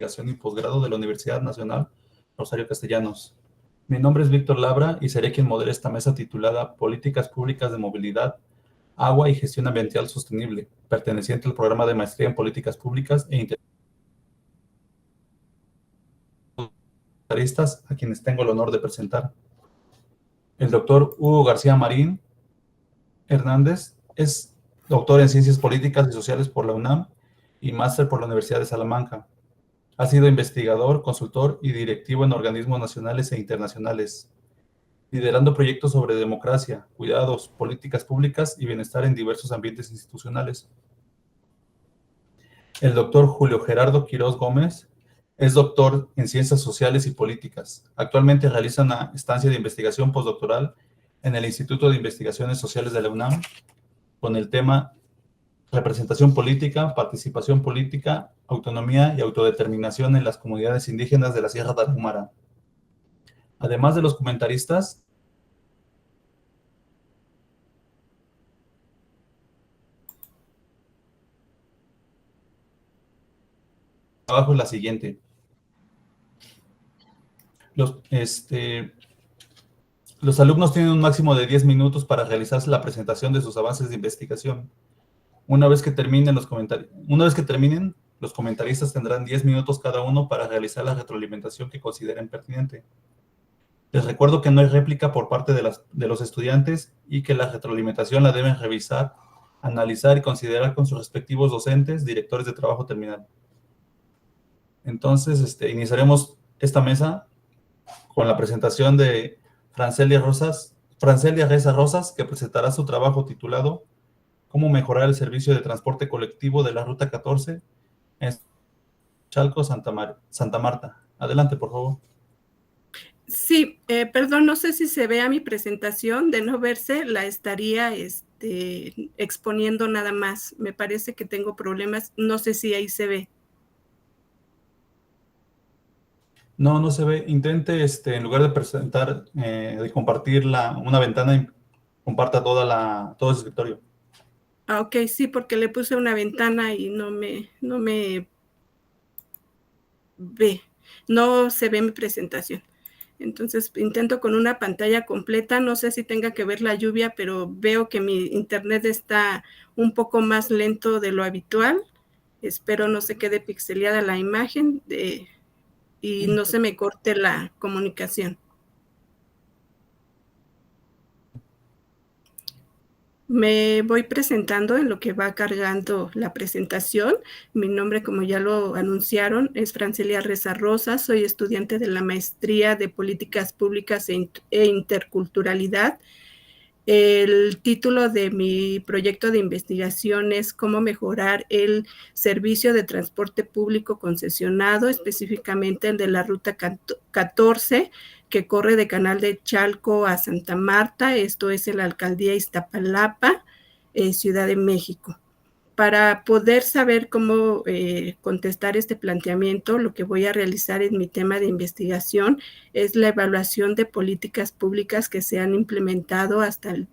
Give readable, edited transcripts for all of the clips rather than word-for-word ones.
Investigación y Posgrado de la Universidad Nacional Rosario Castellanos. Mi nombre es Víctor Labra y seré quien modere esta mesa titulada Políticas Públicas de Movilidad, Agua y Gestión Ambiental Sostenible, perteneciente al programa de Maestría en Políticas Públicas e Integraristas, a quienes tengo el honor de presentar. El doctor Hugo García Marín Hernández es doctor en Ciencias Políticas y Sociales por la UNAM y máster por la Universidad de Salamanca. Ha sido investigador, consultor y directivo en organismos nacionales e internacionales, liderando proyectos sobre democracia, cuidados, políticas públicas y bienestar en diversos ambientes institucionales. El doctor Julio Gerardo Quirós Gómez es doctor en Ciencias Sociales y Políticas. Actualmente realiza una estancia de investigación postdoctoral en el Instituto de Investigaciones Sociales de la UNAM con el tema Representación política, participación política, autonomía y autodeterminación en las comunidades indígenas de la Sierra Tarahumara. Además de los comentaristas, abajo es la siguiente. Los alumnos tienen un máximo de 10 minutos para realizar la presentación de sus avances de investigación. Una vez que terminen, los comentaristas tendrán 10 minutos cada uno para realizar la retroalimentación que consideren pertinente. Les recuerdo que no hay réplica por parte de los estudiantes y que la retroalimentación la deben revisar, analizar y considerar con sus respectivos docentes, directores de trabajo terminal. Entonces, iniciaremos esta mesa con la presentación de Francelia Reza Rosas, que presentará su trabajo titulado Cómo mejorar el servicio de transporte colectivo de la Ruta 14 en Chalco, Santa Marta. Adelante, por favor. Sí, perdón, no sé si se vea mi presentación. De no verse, la estaría exponiendo nada más. Me parece que tengo problemas. No sé si ahí se ve. No, no se ve. Intente, en lugar de presentar, de compartir una ventana, comparta todo el escritorio. Ah, ok, sí, porque le puse una ventana y no me ve. No se ve mi presentación. Entonces intento con una pantalla completa. No sé si tenga que ver la lluvia, pero veo que mi internet está un poco más lento de lo habitual. Espero no se quede pixeleada la imagen y no se me corte la comunicación. Me voy presentando en lo que va cargando la presentación. Mi nombre, como ya lo anunciaron, es Francelia Reza Rosas. Soy estudiante de la Maestría de Políticas Públicas e Interculturalidad. El título de mi proyecto de investigación es Cómo mejorar el servicio de transporte público concesionado, específicamente el de la Ruta 14, que corre de Canal de Chalco a Santa Marta. Esto es en la Alcaldía Iztapalapa, Ciudad de México. Para poder saber cómo contestar este planteamiento, lo que voy a realizar en mi tema de investigación es la evaluación de políticas públicas que se han implementado hasta el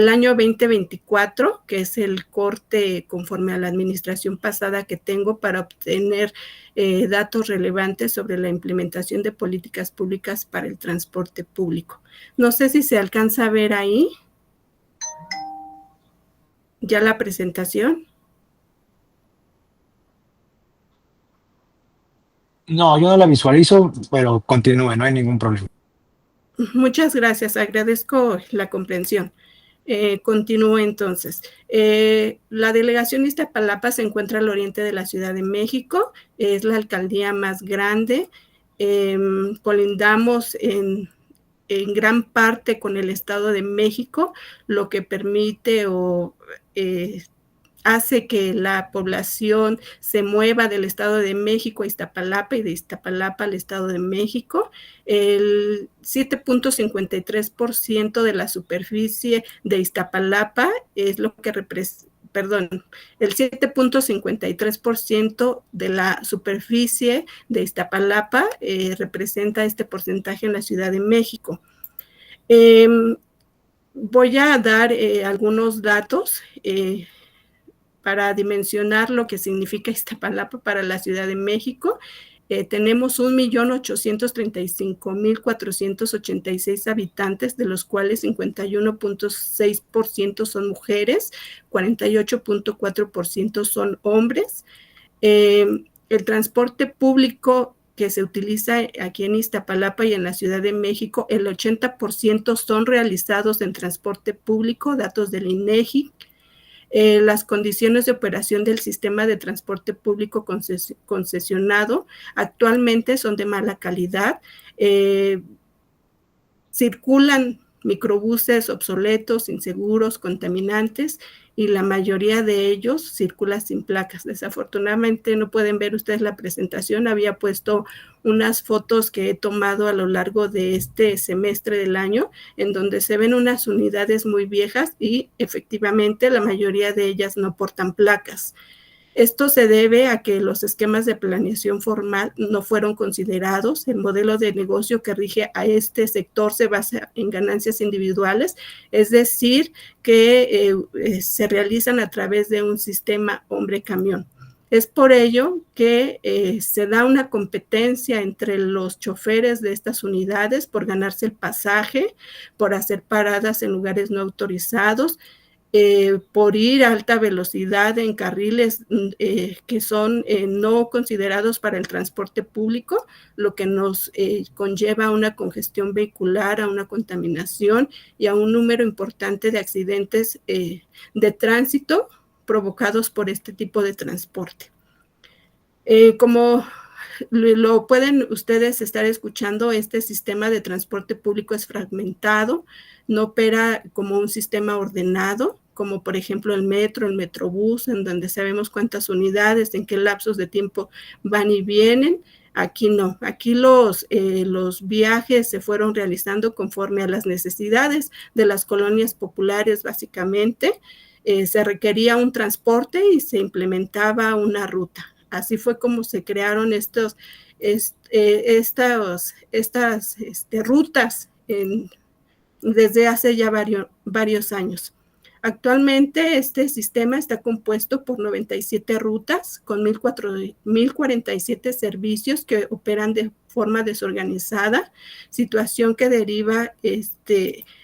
año 2024, que es el corte conforme a la administración pasada que tengo para obtener datos relevantes sobre la implementación de políticas públicas para el transporte público. No sé si se alcanza a ver ahí ya la presentación. No, yo no la visualizo, pero continúe, no hay ningún problema. Muchas gracias, agradezco la comprensión. Continúo entonces. La delegación de Iztapalapa se encuentra al oriente de la Ciudad de México, es la alcaldía más grande. Colindamos en gran parte con el Estado de México, lo que permite hace que la población se mueva del Estado de México a Iztapalapa y de Iztapalapa al Estado de México. El 7.53% de la superficie de Iztapalapa es lo que representa, el 7.53% de la superficie de Iztapalapa representa este porcentaje en la Ciudad de México. Voy a dar algunos datos para dimensionar lo que significa Iztapalapa para la Ciudad de México, tenemos 1.835.486 habitantes, de los cuales 51.6% son mujeres, 48.4% son hombres. El transporte público que se utiliza aquí en Iztapalapa y en la Ciudad de México, el 80% son realizados en transporte público, datos del INEGI. Las condiciones de operación del sistema de transporte público concesionado actualmente son de mala calidad. Circulan microbuses obsoletos, inseguros, contaminantes, y la mayoría de ellos circula sin placas. Desafortunadamente no pueden ver ustedes la presentación. Había puesto unas fotos que he tomado a lo largo de este semestre del año, en donde se ven unas unidades muy viejas y efectivamente la mayoría de ellas no portan placas. Esto se debe a que los esquemas de planeación formal no fueron considerados. El modelo de negocio que rige a este sector se basa en ganancias individuales, es decir, que se realizan a través de un sistema hombre-camión. Es por ello que se da una competencia entre los choferes de estas unidades por ganarse el pasaje, por hacer paradas en lugares no autorizados, por ir a alta velocidad en carriles que son no considerados para el transporte público, lo que nos conlleva a una congestión vehicular, a una contaminación y a un número importante de accidentes de tránsito provocados por este tipo de transporte. Como lo pueden ustedes estar escuchando, este sistema de transporte público es fragmentado, no opera como un sistema ordenado, como por ejemplo el metro, el metrobús, en donde sabemos cuántas unidades, en qué lapsos de tiempo van y vienen. Aquí no, aquí los viajes se fueron realizando conforme a las necesidades de las colonias populares, básicamente. Se requería un transporte y se implementaba una ruta. Así fue como se crearon estas rutas desde hace ya varios años. Actualmente este sistema está compuesto por 97 rutas con 1,047 servicios que operan de forma desorganizada, situación que deriva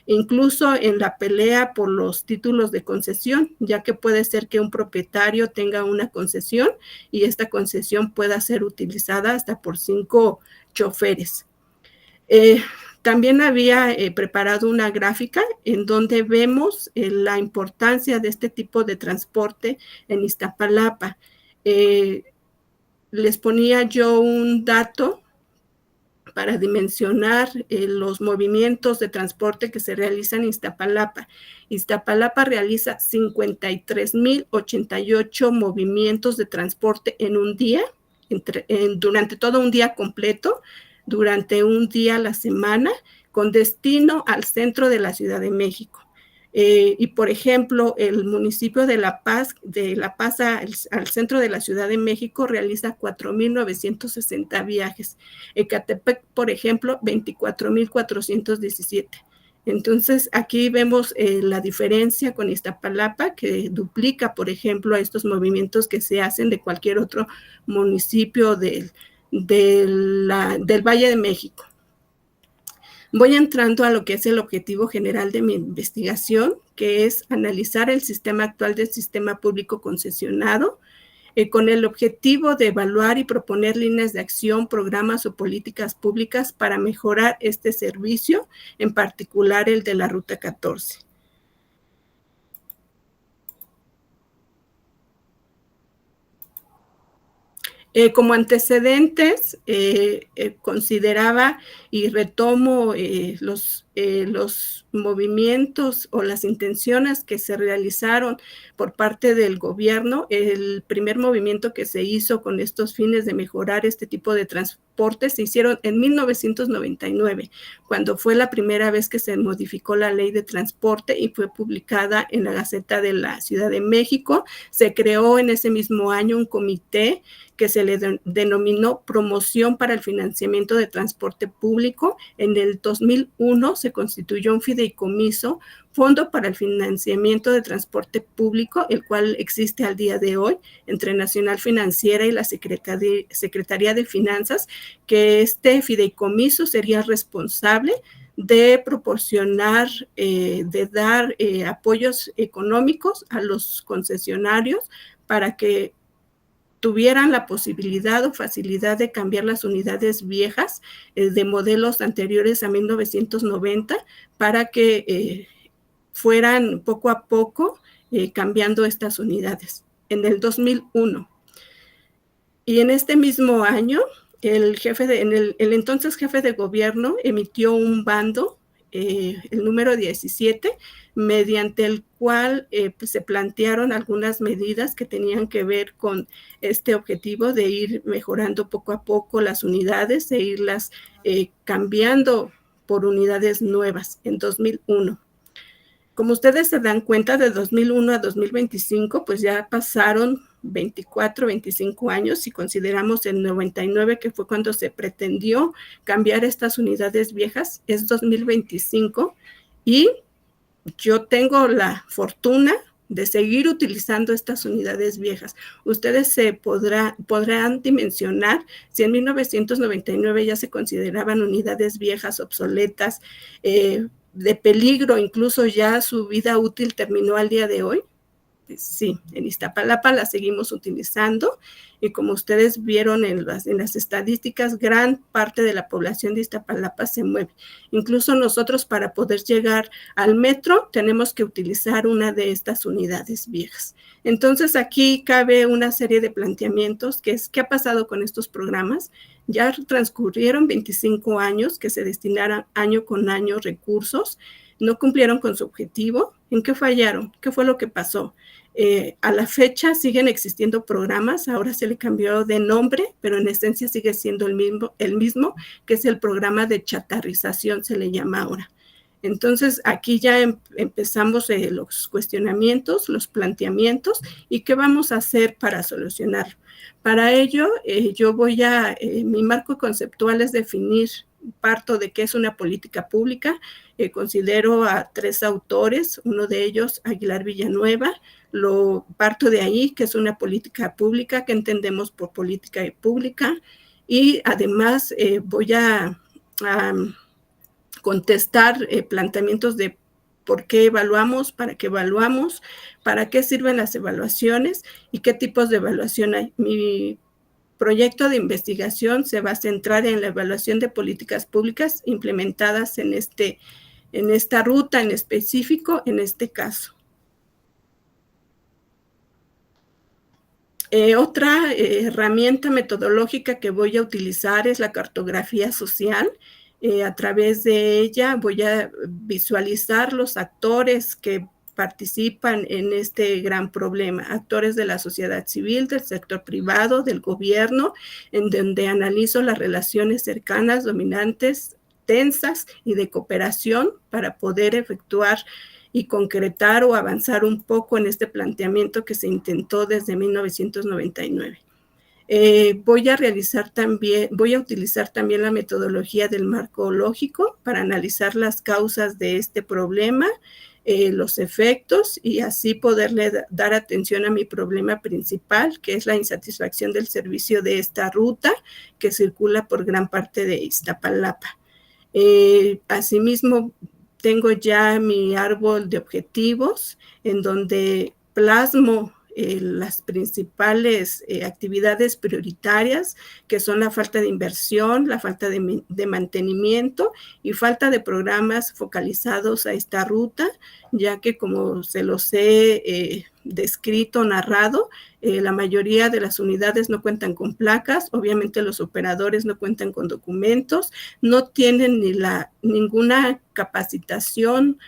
incluso en la pelea por los títulos de concesión, ya que puede ser que un propietario tenga una concesión y esta concesión pueda ser utilizada hasta por 5 choferes. También había preparado una gráfica en donde vemos la importancia de este tipo de transporte en Iztapalapa. Les ponía yo un dato para dimensionar los movimientos de transporte que se realizan en Iztapalapa. Iztapalapa realiza 53,088 movimientos de transporte en un día, durante todo un día completo, durante un día a la semana, con destino al centro de la Ciudad de México. Y por ejemplo, el municipio de La Paz al centro de la Ciudad de México realiza 4,960 viajes. Ecatepec, por ejemplo, 24,417. Entonces, aquí vemos la diferencia con Iztapalapa, que duplica, por ejemplo, a estos movimientos que se hacen de cualquier otro municipio del Valle de México. Voy entrando a lo que es el objetivo general de mi investigación, que es analizar el sistema actual del sistema público concesionado, con el objetivo de evaluar y proponer líneas de acción, programas o políticas públicas para mejorar este servicio, en particular el de la Ruta 14. Como antecedentes, consideraba y retomo los movimientos o las intenciones que se realizaron por parte del gobierno. El primer movimiento que se hizo con estos fines de mejorar este tipo de transporte se hicieron en 1999, cuando fue la primera vez que se modificó la ley de transporte y fue publicada en la Gaceta de la Ciudad de México. Se creó en ese mismo año un comité que se le denominó Promoción para el Financiamiento de Transporte Público. En el 2001 se constituyó un fideicomiso, Fondo para el Financiamiento de Transporte Público, el cual existe al día de hoy entre Nacional Financiera y la Secretaría de Finanzas, que este fideicomiso sería responsable de proporcionar, de dar apoyos económicos a los concesionarios para que tuvieran la posibilidad o facilidad de cambiar las unidades viejas de modelos anteriores a 1990 para que fueran poco a poco cambiando estas unidades. En el 2001. Y en este mismo año, el entonces jefe de gobierno emitió un bando, el número 17, mediante el cual pues se plantearon algunas medidas que tenían que ver con este objetivo de ir mejorando poco a poco las unidades, de irlas cambiando por unidades nuevas en 2001. Como ustedes se dan cuenta, de 2001 a 2025, pues ya pasaron 24, 25 años, si consideramos el 99, que fue cuando se pretendió cambiar estas unidades viejas, es 2025, y yo tengo la fortuna de seguir utilizando estas unidades viejas. Ustedes se podrán dimensionar si en 1999 ya se consideraban unidades viejas, obsoletas, de peligro, incluso ya su vida útil terminó al día de hoy. Sí, en Iztapalapa la seguimos utilizando y como ustedes vieron en las estadísticas, gran parte de la población de Iztapalapa se mueve. Incluso nosotros, para poder llegar al metro, tenemos que utilizar una de estas unidades viejas. Entonces aquí cabe una serie de planteamientos, que es ¿qué ha pasado con estos programas? Ya transcurrieron 25 años que se destinaran año con año recursos, no cumplieron con su objetivo. ¿En qué fallaron? ¿Qué fue lo que pasó? A la fecha siguen existiendo programas, ahora se le cambió de nombre, pero en esencia sigue siendo el mismo, que es el programa de chatarrización, se le llama ahora. Entonces, aquí ya empezamos los cuestionamientos, los planteamientos, y qué vamos a hacer para solucionarlo. Para ello, mi marco conceptual es definir, parto de qué es una política pública. Considero a 3 autores, uno de ellos, Aguilar Villanueva. Parto de ahí, que es una política pública, que entendemos por política pública, y además voy a contestar planteamientos de por qué evaluamos, para qué sirven las evaluaciones y qué tipos de evaluación hay. Mi proyecto de investigación se va a centrar en la evaluación de políticas públicas implementadas en esta ruta en específico, en este caso. Otra herramienta metodológica que voy a utilizar es la cartografía social. A través de ella voy a visualizar los actores que participan en este gran problema, actores de la sociedad civil, del sector privado, del gobierno, en donde analizo las relaciones cercanas, dominantes, tensas y de cooperación para poder efectuar y concretar o avanzar un poco en este planteamiento que se intentó desde 1999. Voy a utilizar también la metodología del marco lógico para analizar las causas de este problema, los efectos, y así poderle dar atención a mi problema principal, que es la insatisfacción del servicio de esta ruta que circula por gran parte de Iztapalapa. Asimismo, tengo ya mi árbol de objetivos en donde plasmo las principales actividades prioritarias, que son la falta de inversión, la falta de mantenimiento y falta de programas focalizados a esta ruta, ya que como se los he descrito, narrado, la mayoría de las unidades no cuentan con placas, obviamente los operadores no cuentan con documentos, no tienen ninguna capacitación,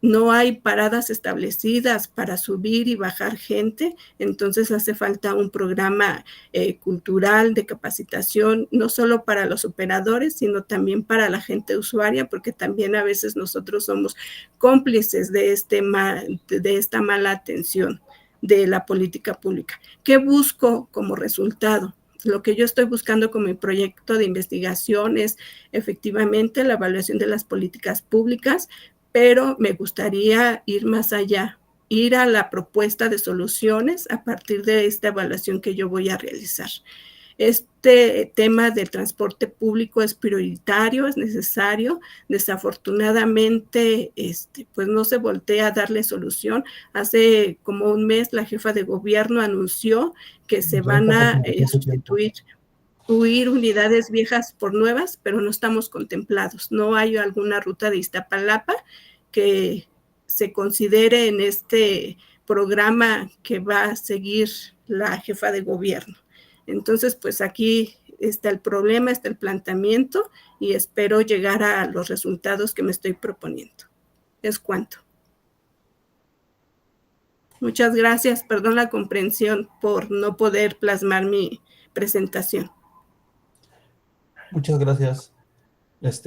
no hay paradas establecidas para subir y bajar gente, entonces hace falta un programa cultural de capacitación, no solo para los operadores, sino también para la gente usuaria, porque también a veces nosotros somos cómplices de esta mala atención de la política pública. ¿Qué busco como resultado? lo que yo estoy buscando con mi proyecto de investigación es efectivamente la evaluación de las políticas públicas, pero me gustaría ir más allá, ir a la propuesta de soluciones a partir de esta evaluación que yo voy a realizar. Este tema del transporte público es prioritario, es necesario. Desafortunadamente, pues no se voltea a darle solución. Hace como un mes la jefa de gobierno anunció que se van a sustituir unidades viejas por nuevas, pero no estamos contemplados. No hay alguna ruta de Iztapalapa que se considere en este programa que va a seguir la jefa de gobierno. Entonces, pues aquí está el problema, está el planteamiento y espero llegar a los resultados que me estoy proponiendo. Es cuanto. Muchas gracias. Perdón la comprensión por no poder plasmar mi presentación. Muchas gracias.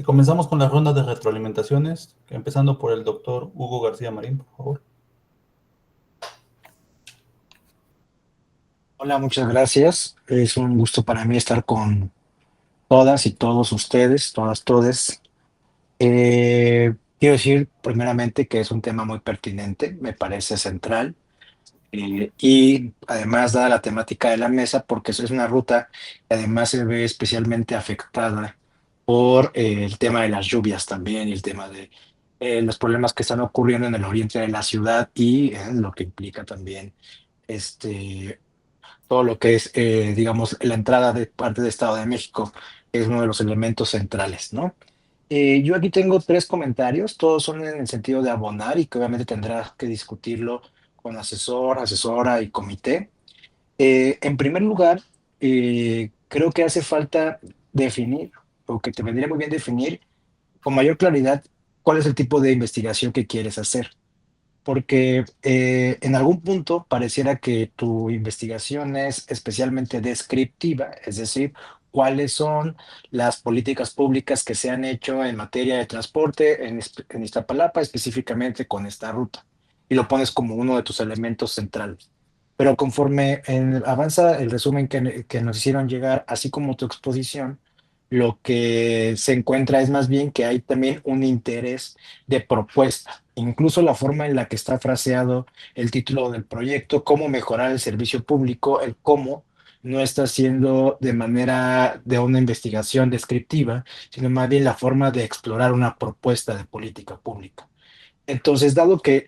Comenzamos con la ronda de retroalimentaciones, empezando por el doctor Hugo García Marín, por favor. Hola, muchas gracias. Es un gusto para mí estar con todas y todos ustedes, todas, todes. Quiero decir primeramente que es un tema muy pertinente, me parece central. Y además, dada la temática de la mesa, porque eso es una ruta que además se ve especialmente afectada por el tema de las lluvias también y el tema de los problemas que están ocurriendo en el oriente de la ciudad y lo que implica también todo lo que es, digamos, la entrada de parte del Estado de México, que es uno de los elementos centrales, ¿no? Yo aquí tengo tres comentarios, todos son en el sentido de abonar y que obviamente tendrá que discutirlo con asesor, asesora y comité. En primer lugar, creo que hace falta definir, o que te vendría muy bien definir con mayor claridad cuál es el tipo de investigación que quieres hacer. Porque en algún punto pareciera que tu investigación es especialmente descriptiva, es decir, cuáles son las políticas públicas que se han hecho en materia de transporte en Iztapalapa, específicamente con esta ruta, y lo pones como uno de tus elementos centrales. Pero conforme avanza el resumen que nos hicieron llegar, así como tu exposición, lo que se encuentra es más bien que hay también un interés de propuesta. Incluso la forma en la que está fraseado el título del proyecto, cómo mejorar el servicio público, el cómo no está haciendo de manera de una investigación descriptiva, sino más bien la forma de explorar una propuesta de política pública. Entonces, dado que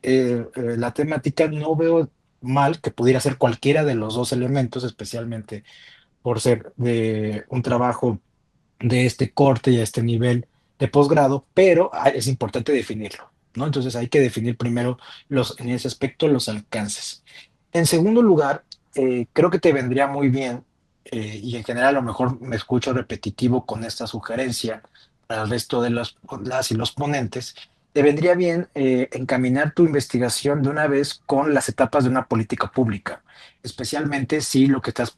la temática, no veo mal que pudiera ser cualquiera de los dos elementos, especialmente por ser de un trabajo de este corte y a este nivel de posgrado, pero es importante definirlo, ¿no? Entonces hay que definir primero en ese aspecto los alcances. En segundo lugar, creo que te vendría muy bien, y en general a lo mejor me escucho repetitivo con esta sugerencia para el resto de las y los ponentes, te vendría bien encaminar tu investigación de una vez con las etapas de una política pública, especialmente si lo que estás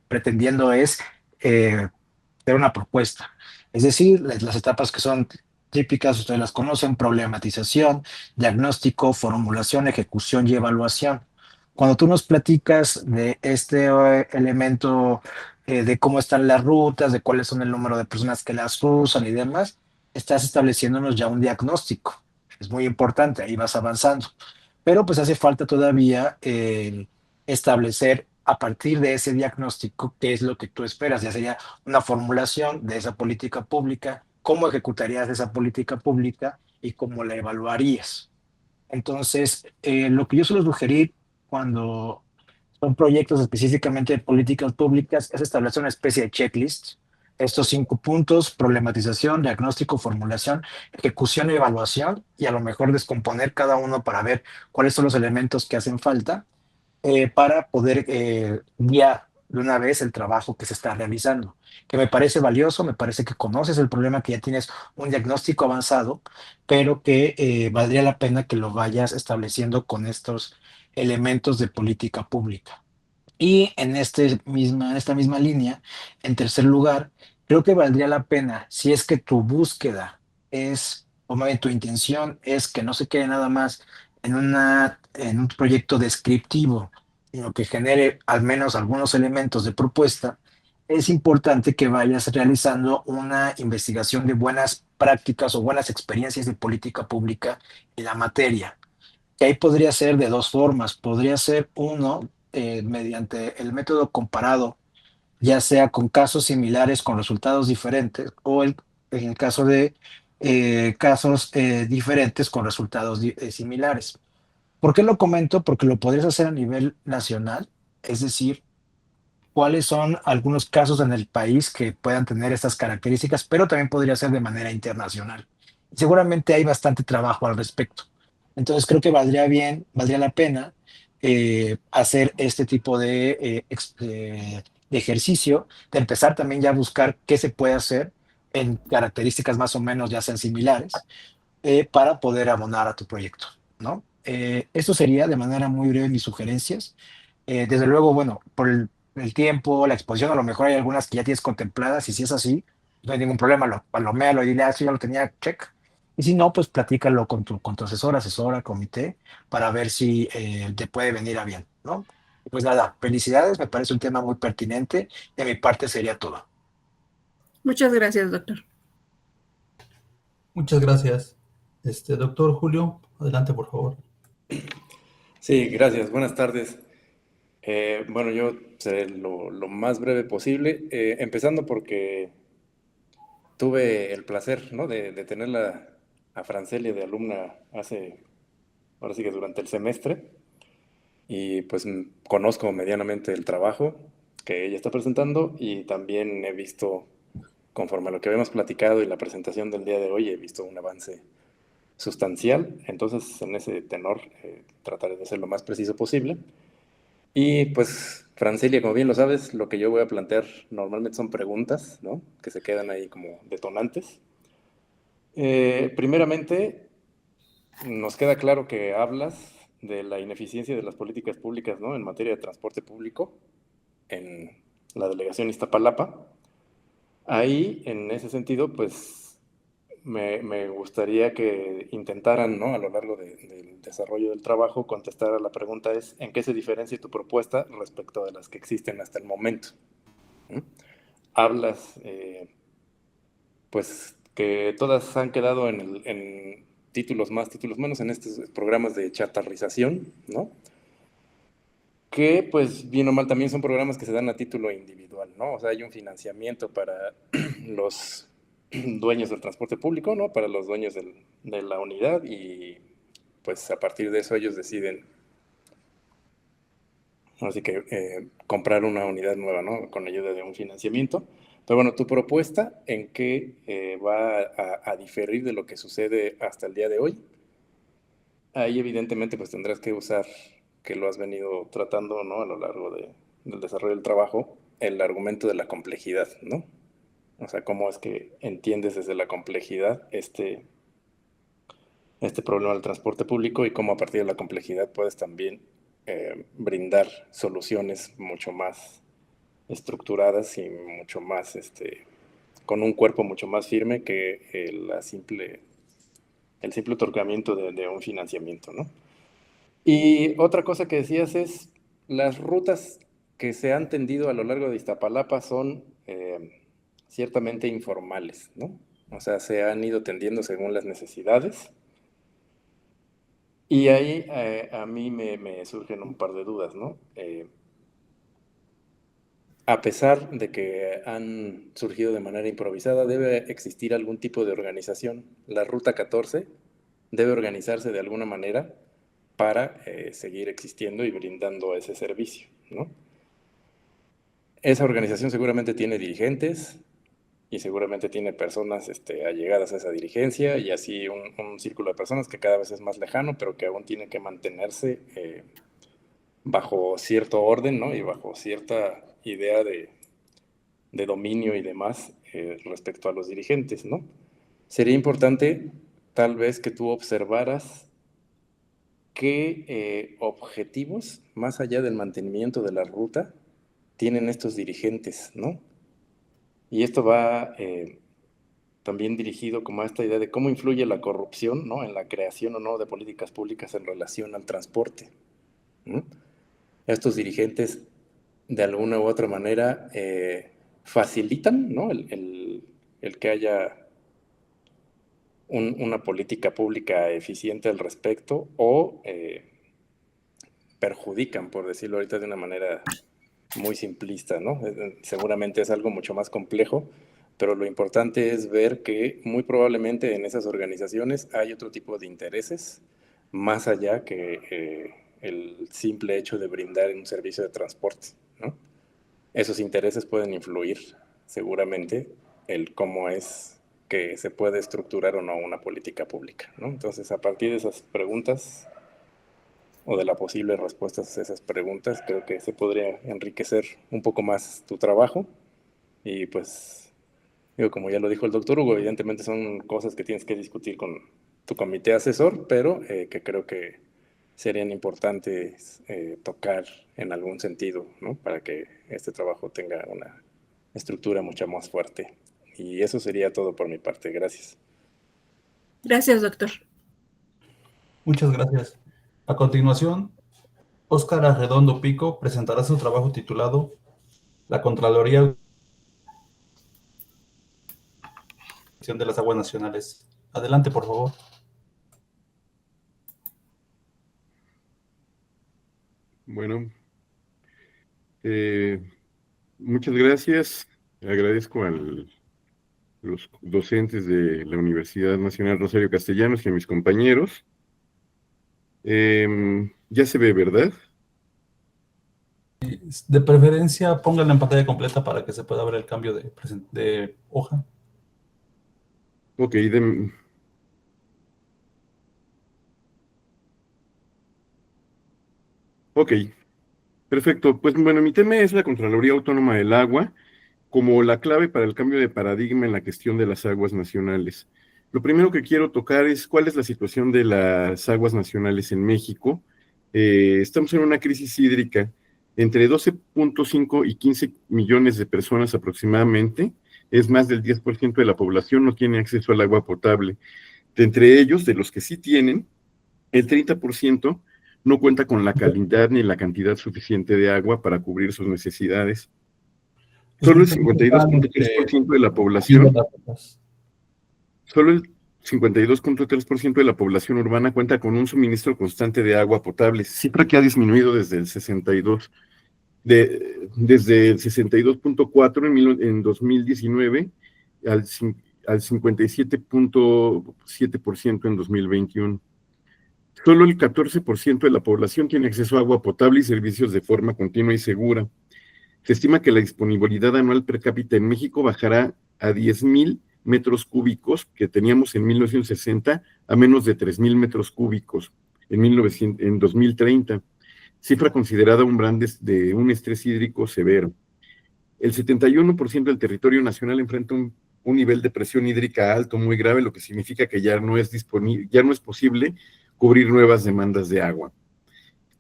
pretendiendo es hacer una propuesta. Es decir, las etapas que son típicas, ustedes las conocen: problematización, diagnóstico, formulación, ejecución y evaluación. Cuando tú nos platicas de este elemento, de cómo están las rutas, de cuáles son el número de personas que las usan y demás, estás estableciéndonos ya un diagnóstico. Es muy importante, ahí vas avanzando. Pero pues hace falta todavía establecer a partir de ese diagnóstico qué es lo que tú esperas. Ya sería una formulación de esa política pública, cómo ejecutarías esa política pública y cómo la evaluarías. Entonces, lo que yo suelo sugerir cuando son proyectos específicamente de políticas públicas es establecer una especie de checklist. Estos 5 puntos: problematización, diagnóstico, formulación, ejecución y evaluación, y a lo mejor descomponer cada uno para ver cuáles son los elementos que hacen falta para poder guiar de una vez el trabajo que se está realizando, que me parece valioso. Me parece que conoces el problema, que ya tienes un diagnóstico avanzado, pero que valdría la pena que lo vayas estableciendo con estos elementos de política pública. Y en esta misma línea, en tercer lugar, creo que valdría la pena, si es que tu búsqueda es, o más bien tu intención es que no se quede nada más en un proyecto descriptivo, sino que genere al menos algunos elementos de propuesta, es importante que vayas realizando una investigación de buenas prácticas o buenas experiencias de política pública en la materia. Que ahí podría ser de dos formas. Podría ser uno, mediante el método comparado, ya sea con casos similares con resultados diferentes o en el caso de casos diferentes con resultados similares. ¿Por qué lo comento? Porque lo podrías hacer a nivel nacional, es decir, cuáles son algunos casos en el país que puedan tener estas características, pero también podría ser de manera internacional. Seguramente hay bastante trabajo al respecto. Entonces creo que valdría la pena hacer este tipo de ejercicio, de empezar también ya a buscar qué se puede hacer en características más o menos ya sean similares para poder abonar a tu proyecto, ¿no? Esto sería de manera muy breve mis sugerencias. Desde luego, bueno, por el tiempo, la exposición, a lo mejor hay algunas que ya tienes contempladas y si es así, no hay ningún problema, paloméalo y dile, ah, eso ya lo tenía, check. Y si no, pues platícalo con tu asesor, asesora, comité, para ver si te puede venir a bien, ¿no? Pues nada, felicidades, me parece un tema muy pertinente. De mi parte sería todo. Muchas gracias, doctor. Muchas gracias. Doctor Julio, adelante, por favor. Sí, gracias. Buenas tardes. Bueno, yo seré lo más breve posible, empezando porque tuve el placer, ¿no? de tenerla a Francelia de alumna ahora sí que durante el semestre, y pues conozco medianamente el trabajo que ella está presentando y también he visto, conforme a lo que habíamos platicado y la presentación del día de hoy, he visto un avance sustancial. Entonces, en ese tenor, trataré de ser lo más preciso posible. Y pues, Francelia, como bien lo sabes, lo que yo voy a plantear normalmente son preguntas, ¿no? Que se quedan ahí como detonantes. Primeramente, nos queda claro que hablas de la ineficiencia de las políticas públicas, ¿no? En materia de transporte público en la delegación Iztapalapa. Ahí, en ese sentido, pues me gustaría que intentaran, ¿no? A lo largo del desarrollo del trabajo, contestar a la pregunta es, ¿en qué se diferencia tu propuesta respecto de las que existen hasta el momento? ¿Mm? Hablas, pues, que todas han quedado en títulos más, títulos menos, en estos programas de chatarrización, ¿no? Que, pues, bien o mal, también son programas que se dan a título individual, ¿no? O sea, hay un financiamiento para los dueños del transporte público, ¿no? Para los dueños de la unidad y, pues, a partir de eso ellos deciden, así que, comprar una unidad nueva, ¿no? Con ayuda de un financiamiento. Pero bueno, tu propuesta, ¿en qué va a diferir de lo que sucede hasta el día de hoy? Ahí evidentemente pues tendrás que usar, que lo has venido tratando, ¿no? A lo largo del desarrollo del trabajo, el argumento de la complejidad, ¿no? O sea, cómo es que entiendes desde la complejidad este problema del transporte público y cómo a partir de la complejidad puedes también brindar soluciones mucho más estructuradas y mucho más, con un cuerpo mucho más firme que el simple otorgamiento de un financiamiento, ¿no? Y otra cosa que decías es, las rutas que se han tendido a lo largo de Iztapalapa son ciertamente informales, ¿no? O sea, se han ido tendiendo según las necesidades. Y ahí a mí me surgen un par de dudas, ¿no? A pesar de que han surgido de manera improvisada, debe existir algún tipo de organización. La Ruta 14 debe organizarse de alguna manera para seguir existiendo y brindando ese servicio, ¿no? Esa organización seguramente tiene dirigentes y seguramente tiene personas allegadas a esa dirigencia y así un círculo de personas que cada vez es más lejano, pero que aún tiene que mantenerse bajo cierto orden, ¿no? Y bajo cierta idea de dominio y demás respecto a los dirigentes, ¿no? Sería importante tal vez que tú observaras qué objetivos, más allá del mantenimiento de la ruta, tienen estos dirigentes, ¿no? Y esto va también dirigido como a esta idea de cómo influye la corrupción, ¿no? En la creación o no de políticas públicas en relación al transporte, ¿no? Estos dirigentes, de alguna u otra manera, facilitan, ¿no? el que haya una política pública eficiente al respecto, o perjudican, por decirlo ahorita de una manera muy simplista, ¿no? Seguramente es algo mucho más complejo, pero lo importante es ver que muy probablemente en esas organizaciones hay otro tipo de intereses, más allá que el simple hecho de brindar un servicio de transporte, ¿no? Esos intereses pueden influir seguramente el cómo es que se puede estructurar o no una política pública, ¿no? Entonces, a partir de esas preguntas o de las posibles respuestas a esas preguntas, creo que se podría enriquecer un poco más tu trabajo. Y pues, digo, como ya lo dijo el doctor Hugo, evidentemente son cosas que tienes que discutir con tu comité asesor, pero que creo que serían importantes tocar en algún sentido, ¿no? Para que este trabajo tenga una estructura mucho más fuerte. Y eso sería todo por mi parte. Gracias. Gracias, doctor. Muchas gracias. A continuación, Óscar Arredondo Pico presentará su trabajo titulado La Contraloría de las Aguas Nacionales. Adelante, por favor. Bueno, muchas gracias. Agradezco a los docentes de la Universidad Nacional Rosario Castellanos y a mis compañeros. Ya se ve, ¿verdad? De preferencia, pónganla en pantalla completa para que se pueda ver el cambio de hoja. Ok, ok, perfecto. Pues bueno, mi tema es la Contraloría Autónoma del Agua como la clave para el cambio de paradigma en la gestión de las aguas nacionales. Lo primero que quiero tocar es cuál es la situación de las aguas nacionales en México. Estamos en una crisis hídrica entre 12.5 y 15 millones de personas aproximadamente. Es más del 10% de la población no tiene acceso al agua potable. De entre ellos, de los que sí tienen, el 30% no cuenta con la calidad ni la cantidad suficiente de agua para cubrir sus necesidades. Solo el 52.3% de la población, solo el 52.3% de la población urbana cuenta con un suministro constante de agua potable, cifra que ha disminuido desde el 62, desde el 62.4 en 2019 al 57.7% en 2021. Solo el 14% de la población tiene acceso a agua potable y servicios de forma continua y segura. Se estima que la disponibilidad anual per cápita en México bajará a 10,000 metros cúbicos que teníamos en 1960 a menos de 3,000 metros cúbicos en 2030, cifra considerada umbral de un estrés hídrico severo. El 71% del territorio nacional enfrenta un nivel de presión hídrica alto, muy grave, lo que significa que ya no es posible cubrir nuevas demandas de agua.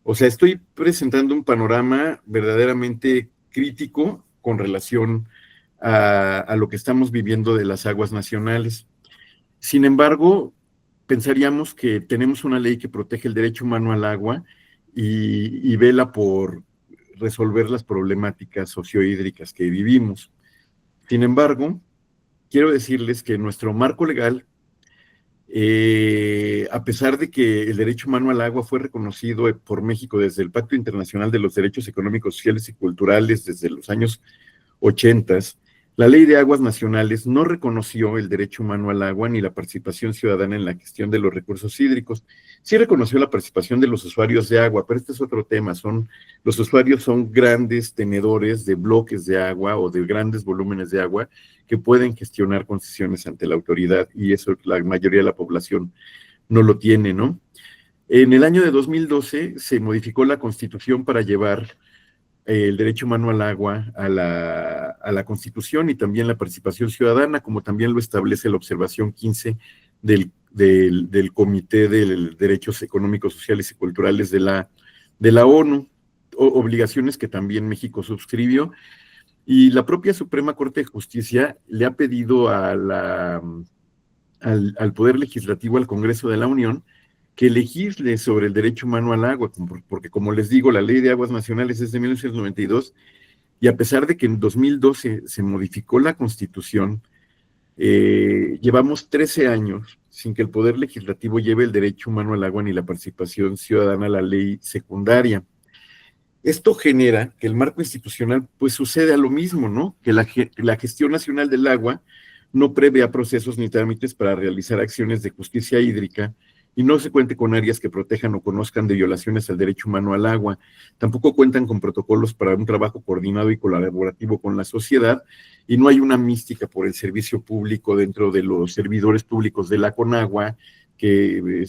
O sea, estoy presentando un panorama verdaderamente crítico con relación a lo que estamos viviendo de las aguas nacionales. Sin embargo, pensaríamos que tenemos una ley que protege el derecho humano al agua y vela por resolver las problemáticas sociohídricas que vivimos. Sin embargo, quiero decirles que nuestro marco legal, a pesar de que el derecho humano al agua fue reconocido por México desde el Pacto Internacional de los Derechos Económicos, Sociales y Culturales desde los años 80, la Ley de Aguas Nacionales no reconoció el derecho humano al agua ni la participación ciudadana en la gestión de los recursos hídricos. Sí reconoció la participación de los usuarios de agua, pero este es otro tema. Los usuarios son grandes tenedores de bloques de agua o de grandes volúmenes de agua que pueden gestionar concesiones ante la autoridad, y eso la mayoría de la población no lo tiene, ¿no? En el año de 2012 se modificó la Constitución para llevar el derecho humano al agua a la Constitución y también la participación ciudadana, como también lo establece la observación 15 del Comité de Derechos Económicos, Sociales y Culturales de la ONU, obligaciones que también México suscribió. Y la propia Suprema Corte de Justicia le ha pedido al Poder Legislativo, al Congreso de la Unión, que legisle sobre el derecho humano al agua, porque como les digo, la Ley de Aguas Nacionales es de 1992 y a pesar de que en 2012 se modificó la Constitución, llevamos 13 años sin que el Poder Legislativo lleve el derecho humano al agua ni la participación ciudadana a la ley secundaria. Esto genera que el marco institucional pues sucede a lo mismo, ¿no? Que la gestión nacional del agua no prevea procesos ni trámites para realizar acciones de justicia hídrica y no se cuente con áreas que protejan o conozcan de violaciones al derecho humano al agua. Tampoco cuentan con protocolos para un trabajo coordinado y colaborativo con la sociedad y no hay una mística por el servicio público dentro de los servidores públicos de la Conagua, que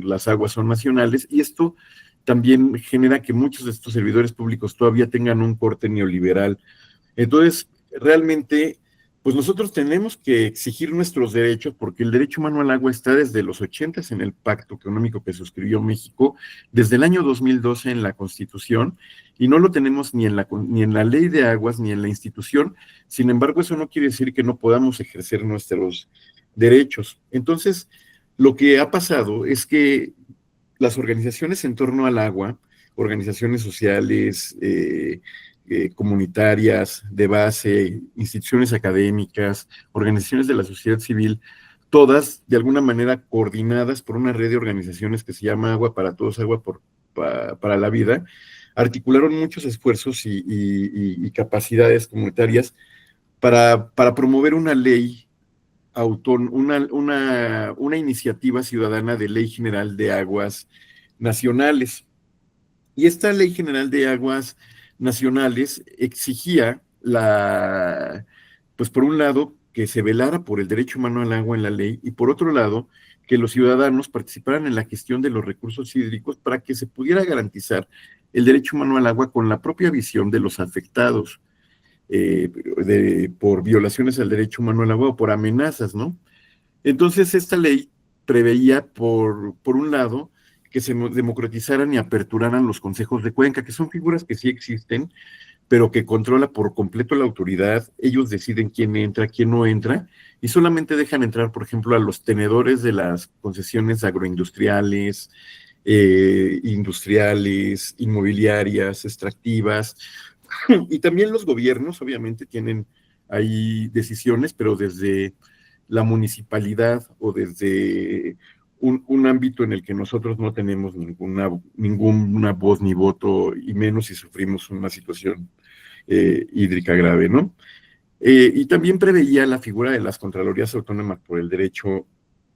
las aguas son nacionales, y esto también genera que muchos de estos servidores públicos todavía tengan un corte neoliberal. Entonces, realmente, pues nosotros tenemos que exigir nuestros derechos, porque el derecho humano al agua está desde los 80 en el pacto económico que suscribió México, desde el año 2012 en la Constitución, y no lo tenemos ni en la ley de aguas, ni en la institución. Sin embargo, eso no quiere decir que no podamos ejercer nuestros derechos. Entonces, lo que ha pasado es que las organizaciones en torno al agua, organizaciones sociales, comunitarias, de base, instituciones académicas, organizaciones de la sociedad civil, todas de alguna manera coordinadas por una red de organizaciones que se llama Agua para Todos, para la Vida, articularon muchos esfuerzos y capacidades comunitarias para promover una ley una iniciativa ciudadana de Ley General de Aguas Nacionales. Y esta Ley General de Aguas Nacionales exigía pues por un lado, que se velara por el derecho humano al agua en la ley, y por otro lado, que los ciudadanos participaran en la gestión de los recursos hídricos para que se pudiera garantizar el derecho humano al agua con la propia visión de los afectados. Por violaciones al derecho humano al agua o por amenazas, ¿no? Entonces, esta ley preveía, por un lado, que se democratizaran y aperturaran los consejos de cuenca, que son figuras que sí existen, pero que controla por completo la autoridad. Ellos deciden quién entra, quién no entra, y solamente dejan entrar, por ejemplo, a los tenedores de las concesiones agroindustriales, industriales, inmobiliarias, extractivas. Y también los gobiernos, obviamente, tienen ahí decisiones, pero desde la municipalidad o desde un ámbito en el que nosotros no tenemos ninguna voz ni voto, y menos si sufrimos una situación hídrica grave, ¿no? Y también preveía la figura de las Contralorías Autónomas por el Derecho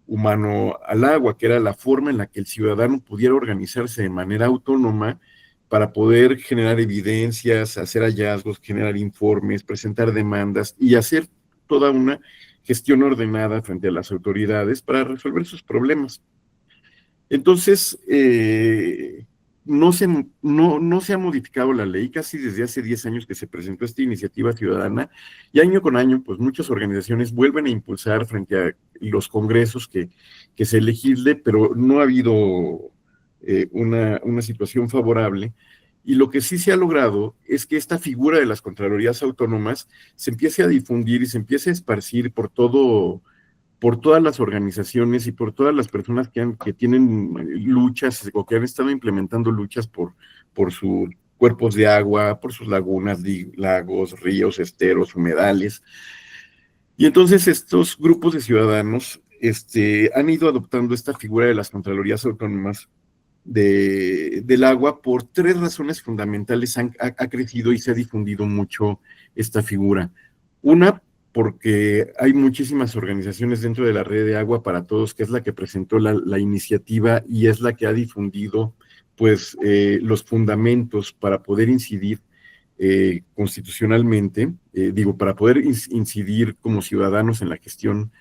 Humano al Agua, que era la forma en la que el ciudadano pudiera organizarse de manera autónoma para poder generar evidencias, hacer hallazgos, generar informes, presentar demandas y hacer toda una gestión ordenada frente a las autoridades para resolver sus problemas. Entonces, no se ha modificado la ley casi desde hace 10 años que se presentó esta iniciativa ciudadana, y año con año, pues muchas organizaciones vuelven a impulsar frente a los congresos que se legisle, pero no ha habido una situación favorable. Y lo que sí se ha logrado es que esta figura de las Contralorías Autónomas se empiece a difundir y se empiece a esparcir por todas las organizaciones y por todas las personas que tienen luchas o que han estado implementando luchas por sus cuerpos de agua, por sus lagunas, lagos, ríos, esteros, humedales. Y entonces estos grupos de ciudadanos han ido adoptando esta figura de las Contralorías Autónomas del agua por 3 razones fundamentales. Ha crecido y se ha difundido mucho esta figura. Una, porque hay muchísimas organizaciones dentro de la Red de Agua para Todos, que es la que presentó la iniciativa y es la que ha difundido pues los fundamentos para poder incidir constitucionalmente, para poder incidir como ciudadanos en la gestión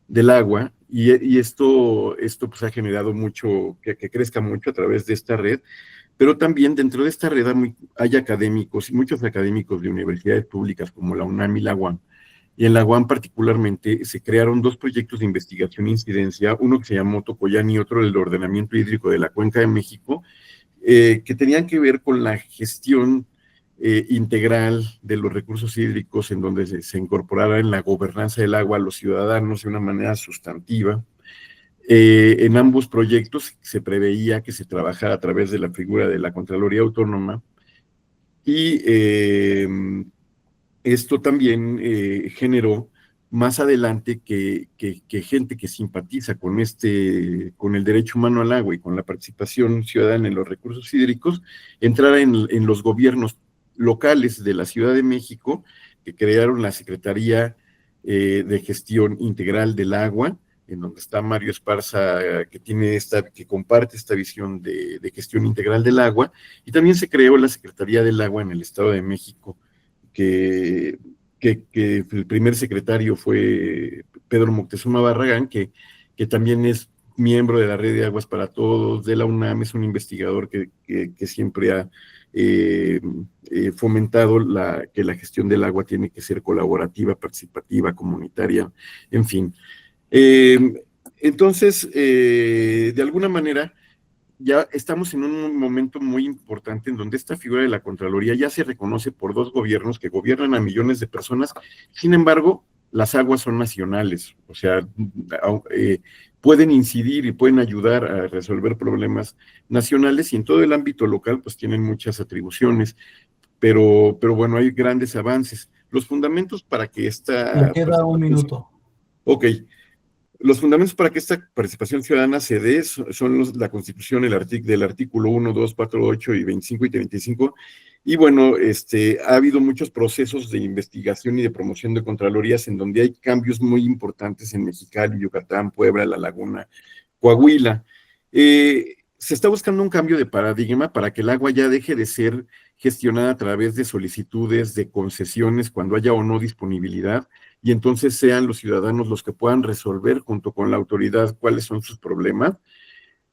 del agua, y esto pues ha generado mucho, que crezca mucho a través de esta red, pero también dentro de esta red hay académicos, y muchos académicos de universidades públicas como la UNAM y la UAM, y en la UAM particularmente se crearon 2 proyectos de investigación e incidencia, uno que se llamó Tocoyán y otro el ordenamiento hídrico de la Cuenca de México, que tenían que ver con la gestión integral de los recursos hídricos, en donde se incorporara en la gobernanza del agua a los ciudadanos de una manera sustantiva. En ambos proyectos se preveía que se trabajara a través de la figura de la Contraloría Autónoma, Y esto también generó más adelante que gente que simpatiza con con el derecho humano al agua y con la participación ciudadana en los recursos hídricos, entrara en los gobiernos locales de la Ciudad de México, que crearon la Secretaría de Gestión Integral del Agua, en donde está Mario Esparza, que comparte esta visión de gestión integral del agua, y también se creó la Secretaría del Agua en el Estado de México, que el primer secretario fue Pedro Moctezuma Barragán, que también es miembro de la Red de Aguas para Todos, de la UNAM, es un investigador que siempre ha fomentado que la gestión del agua tiene que ser colaborativa, participativa, comunitaria, en fin. Entonces, de alguna manera, ya estamos en un momento muy importante en donde esta figura de la Contraloría ya se reconoce por dos gobiernos que gobiernan a millones de personas. Sin embargo, las aguas son nacionales, o sea, pueden incidir y pueden ayudar a resolver problemas nacionales, y en todo el ámbito local pues tienen muchas atribuciones, pero bueno, hay grandes avances. Los fundamentos para que Le queda un minuto. Ok. Los fundamentos para que esta participación ciudadana se dé son la Constitución del artículo 1, 2, 4, 8 y 25 y 35. Y bueno, ha habido muchos procesos de investigación y de promoción de contralorías en donde hay cambios muy importantes en Mexicali, Yucatán, Puebla, La Laguna, Coahuila. Se está buscando un cambio de paradigma para que el agua ya deje de ser gestionada a través de solicitudes, de concesiones, cuando haya o no disponibilidad, y entonces sean los ciudadanos los que puedan resolver junto con la autoridad cuáles son sus problemas.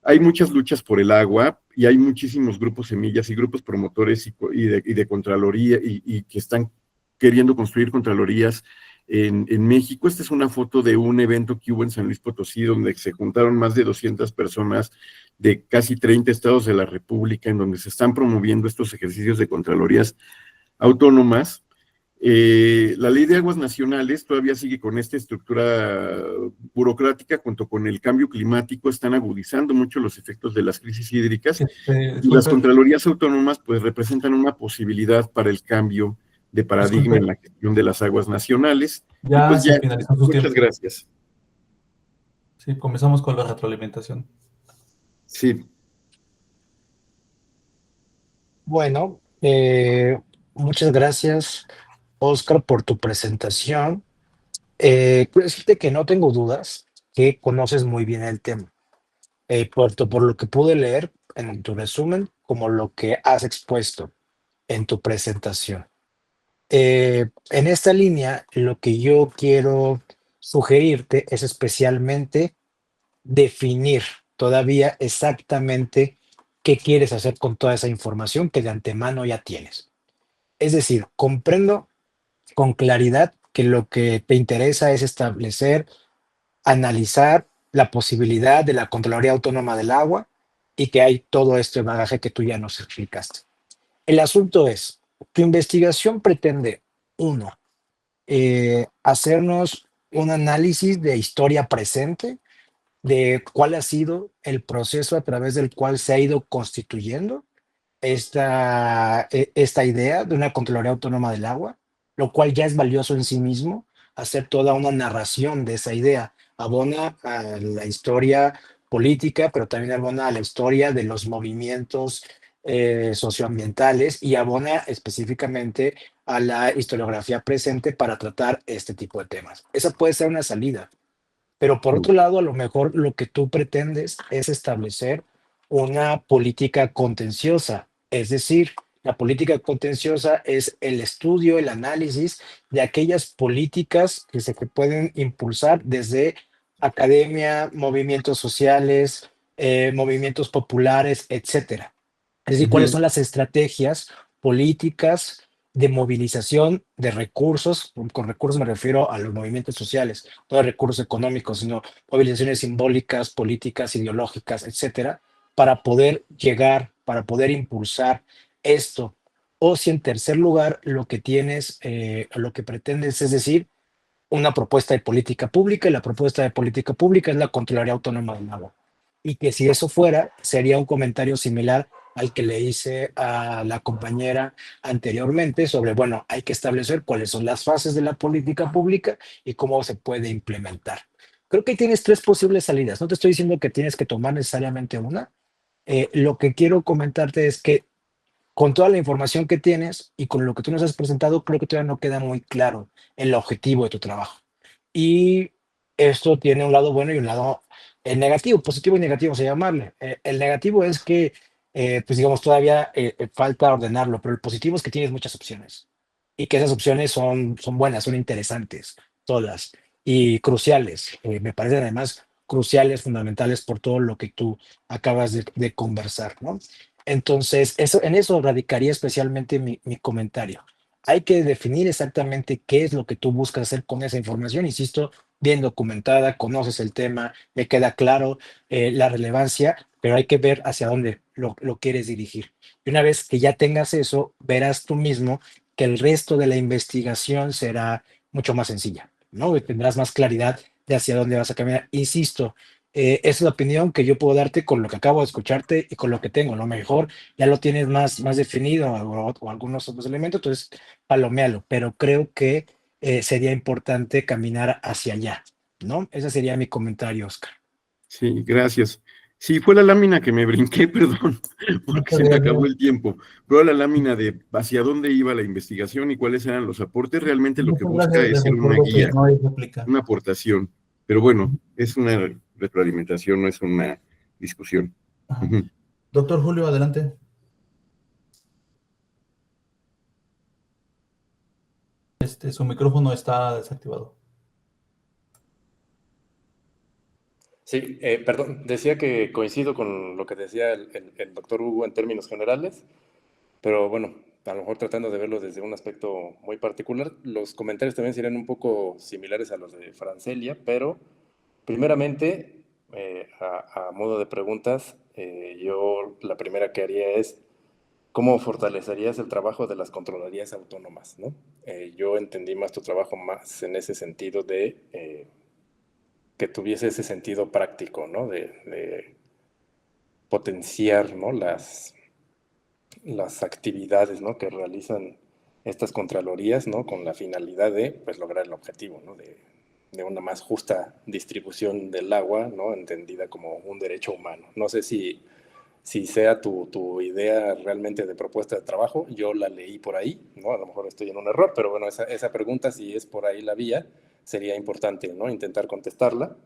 Hay muchas luchas por el agua y hay muchísimos grupos semillas y grupos promotores y de Contraloría y que están queriendo construir Contralorías en México. Esta es una foto de un evento que hubo en San Luis Potosí, donde se juntaron más de 200 personas de casi 30 estados de la República, en donde se están promoviendo estos ejercicios de Contralorías autónomas. La Ley de Aguas Nacionales todavía sigue con esta estructura burocrática, junto con el cambio climático, están agudizando mucho los efectos de las crisis hídricas, y las Contralorías autónomas pues representan una posibilidad para el cambio de paradigma en la gestión de las aguas nacionales. Ya, pues se finalizó su tiempo. Muchas gracias. Sí, comenzamos con la retroalimentación. Sí. Bueno, muchas gracias, Oscar, por tu presentación. Quiero decirte que no tengo dudas que conoces muy bien el tema, por lo que pude leer en tu resumen, como lo que has expuesto en tu presentación. En esta línea, lo que yo quiero sugerirte es especialmente definir todavía exactamente qué quieres hacer con toda esa información que de antemano ya tienes. Es decir, comprendo con claridad que lo que te interesa es establecer, analizar la posibilidad de la Contraloría Autónoma del Agua y que hay todo este bagaje que tú ya nos explicaste. El asunto es, tu investigación pretende, uno, hacernos un análisis de historia presente, de cuál ha sido el proceso a través del cual se ha ido constituyendo esta idea de una Contraloría Autónoma del Agua, lo cual ya es valioso en sí mismo, hacer toda una narración de esa idea, abona a la historia política, pero también abona a la historia de los movimientos socioambientales y abona específicamente a la historiografía presente para tratar este tipo de temas. Esa puede ser una salida. Pero por otro lado, a lo mejor lo que tú pretendes es establecer una política contenciosa. Es decir, la política contenciosa es el estudio, el análisis de aquellas políticas que se pueden impulsar desde academia, movimientos sociales, movimientos populares, etcétera. Es decir, cuáles son las estrategias políticas de movilización de recursos. Con recursos me refiero a los movimientos sociales, no a recursos económicos, sino movilizaciones simbólicas, políticas, ideológicas, etcétera, para poder llegar, para poder impulsar esto. O si en tercer lugar lo que tienes, lo que pretendes es decir, una propuesta de política pública, y la propuesta de política pública es la Contraloría Autónoma del Agua. Y que si eso fuera, sería un comentario similar al que le hice a la compañera anteriormente sobre, bueno, hay que establecer cuáles son las fases de la política pública y cómo se puede implementar. Creo que tienes tres posibles salidas. No te estoy diciendo que tienes que tomar necesariamente una. Lo que quiero comentarte es que con toda la información que tienes y con lo que tú nos has presentado, creo que todavía no queda muy claro el objetivo de tu trabajo. Y esto tiene un lado bueno y un lado negativo, positivo y negativo, se llamarle. El negativo es que, pues digamos, todavía falta ordenarlo, pero el positivo es que tienes muchas opciones y que esas opciones son buenas, son interesantes, todas, y cruciales. Me parecen además cruciales, fundamentales por todo lo que tú acabas de conversar, ¿no? Entonces, en eso radicaría especialmente mi comentario. Hay que definir exactamente qué es lo que tú buscas hacer con esa información. Insisto, bien documentada, conoces el tema, me queda claro la relevancia, pero hay que ver hacia dónde lo quieres dirigir. Y una vez que ya tengas eso, verás tú mismo que el resto de la investigación será mucho más sencilla, ¿no? Y tendrás más claridad de hacia dónde vas a caminar. Insisto, esa es la opinión que yo puedo darte con lo que acabo de escucharte y con lo que tengo. A lo mejor ya lo tienes más definido o algunos otros elementos, entonces paloméalo, pero creo que sería importante caminar hacia allá, ¿no? Ese sería mi comentario, Oscar. Sí, gracias. Sí, fue la lámina que me brinqué, perdón, porque Muchas se me acabó gracias. el tiempo. Pero la lámina de hacia dónde iba la investigación y cuáles eran los aportes, realmente lo que Muchas busca gracias. es Les ser una recuerdo que guía, no hay réplica. una aportación. Pero bueno, es una retroalimentación, no es una discusión. Ajá. Ujú. Doctor Julio, adelante. Su micrófono está desactivado. Sí, perdón, decía que coincido con lo que decía el doctor Hugo en términos generales, pero bueno, a lo mejor tratando de verlo desde un aspecto muy particular, los comentarios también serían un poco similares a los de Francelia, pero primeramente, a modo de preguntas, yo la primera que haría es, ¿cómo fortalecerías el trabajo de las Contralorías Autónomas, ¿no? Yo entendí más tu trabajo más en ese sentido de que tuviese ese sentido práctico, ¿no? De potenciar, ¿no? Las actividades, ¿no? Que realizan estas contralorías, ¿no? Con la finalidad de, pues, lograr el objetivo, ¿no? De una más justa distribución del agua, ¿no? Entendida como un derecho humano. No sé si sea tu idea realmente de propuesta de trabajo, yo la leí por ahí, ¿no? A lo mejor estoy en un error, pero bueno, esa pregunta, si es por ahí la vía, sería importante, ¿no? Intentar contestarla.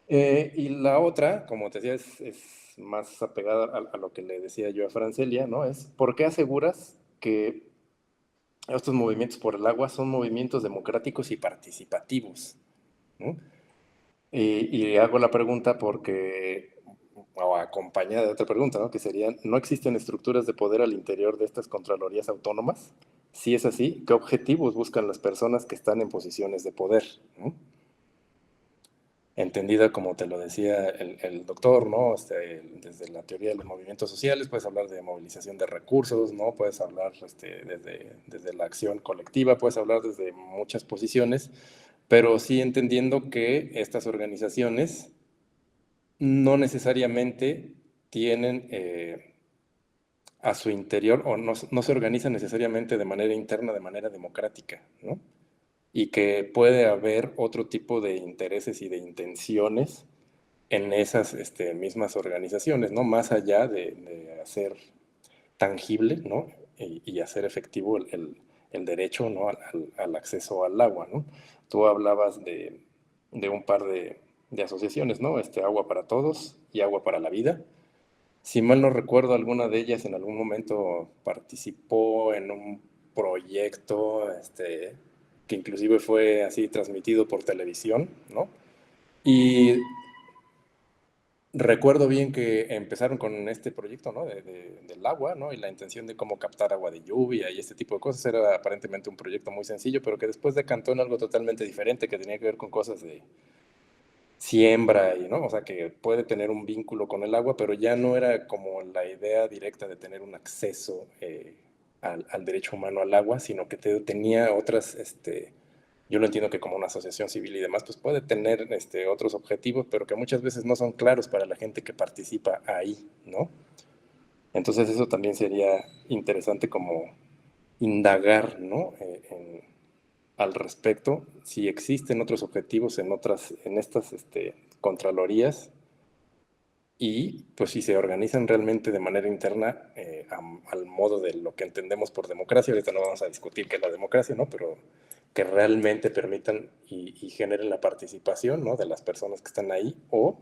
Y la otra, como te decía, es más apegada a lo que le decía yo a Francelia, ¿no? Es, ¿por qué aseguras que estos movimientos por el agua son movimientos democráticos y participativos? ¿No? Y hago la pregunta porque, o acompañada de otra pregunta, ¿no? Que serían, ¿no existen estructuras de poder al interior de estas contralorías autónomas? Si es así, ¿qué objetivos buscan las personas que están en posiciones de poder? ¿No? Entendida como te lo decía el doctor, ¿no? Desde la teoría de los movimientos sociales, puedes hablar de movilización de recursos, ¿no? Puedes hablar desde la acción colectiva, puedes hablar desde muchas posiciones, pero sí entendiendo que estas organizaciones no necesariamente tienen a su interior o no se organizan necesariamente de manera interna, de manera democrática, ¿no? Y que puede haber otro tipo de intereses y de intenciones en esas mismas organizaciones, ¿no? Más allá de hacer tangible, ¿no? Y hacer efectivo el derecho, ¿no? Al acceso al agua, ¿no? Tú hablabas de un par de asociaciones, ¿no? Agua para Todos y Agua para la Vida. Si mal no recuerdo, alguna de ellas en algún momento participó en un proyecto que inclusive fue así transmitido por televisión, ¿no? Y recuerdo bien que empezaron con este proyecto, ¿no? Del agua, ¿no? Y la intención de cómo captar agua de lluvia y este tipo de cosas. Era aparentemente un proyecto muy sencillo, pero que después decantó en algo totalmente diferente, que tenía que ver con cosas de siembra y, ¿no? O sea, que puede tener un vínculo con el agua, pero ya no era como la idea directa de tener un acceso al derecho humano al agua, sino que tenía otras, yo lo entiendo que como una asociación civil y demás, pues puede tener otros objetivos, pero que muchas veces no son claros para la gente que participa ahí, ¿no? Entonces eso también sería interesante como indagar, ¿no? Al respecto, si existen otros objetivos en estas contralorías y pues si se organizan realmente de manera interna al modo de lo que entendemos por democracia. Ahorita no vamos a discutir qué es la democracia, ¿no? Pero que realmente permitan y generen la participación, ¿no? De las personas que están ahí, o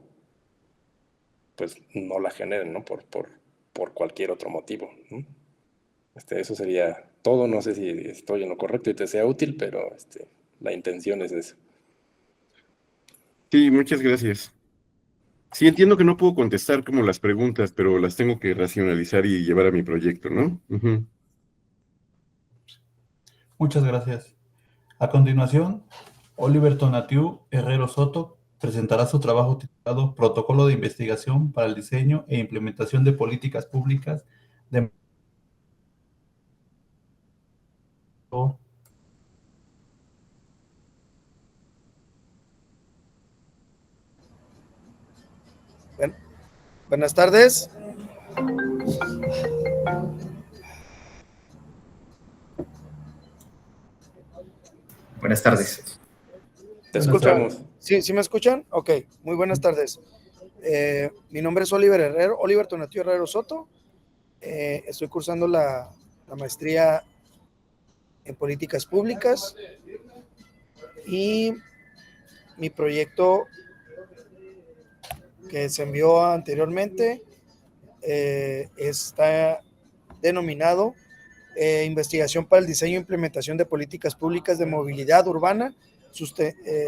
pues no la generen, ¿no? Por cualquier otro motivo, ¿no? Eso sería todo. No sé si estoy en lo correcto y te sea útil, pero la intención es esa. Sí, muchas gracias. Sí, entiendo que no puedo contestar como las preguntas, pero las tengo que racionalizar y llevar a mi proyecto, ¿no? Ujú. Muchas gracias. A continuación, Oliver Tonatiu Herrero Soto presentará su trabajo titulado Protocolo de Investigación para el Diseño e Implementación de Políticas Públicas de... Buenas tardes. Buenas tardes. Te Buenas escuchamos. ¿Sí me escuchan? Ok, muy buenas tardes. Mi nombre es Oliver Tonatiu Herrero Soto. Estoy cursando la maestría en políticas públicas y mi proyecto que se envió anteriormente está denominado Investigación para el Diseño e Implementación de Políticas Públicas de Movilidad Urbana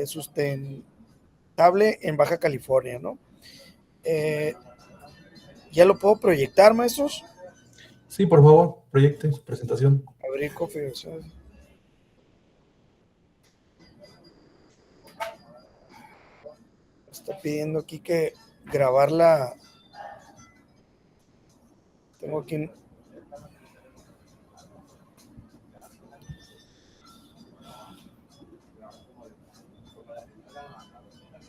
Sustentable en Baja California, ¿no? ¿Ya lo puedo proyectar, maestros? Sí, por favor, proyecte su presentación. Abrir configuración. Está pidiendo aquí que grabarla. Tengo aquí.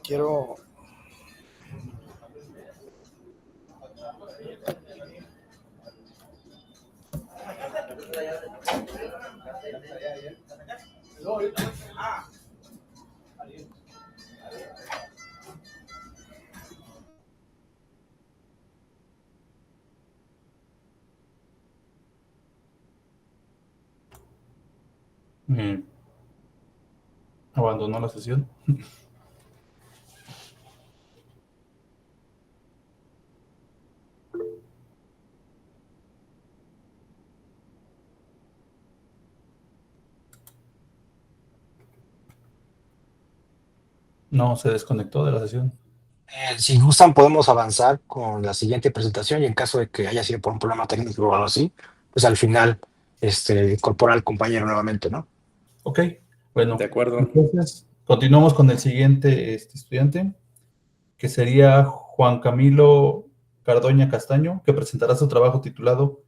Quiero. Abandonó la sesión. No, se desconectó de la sesión. Si gustan, podemos avanzar con la siguiente presentación y en caso de que haya sido por un problema técnico o algo así, pues al final incorporar al compañero nuevamente, ¿no? Ok, bueno. De acuerdo. Entonces, continuamos con el siguiente estudiante, que sería Juan Camilo Cardoña Castaño, que presentará su trabajo titulado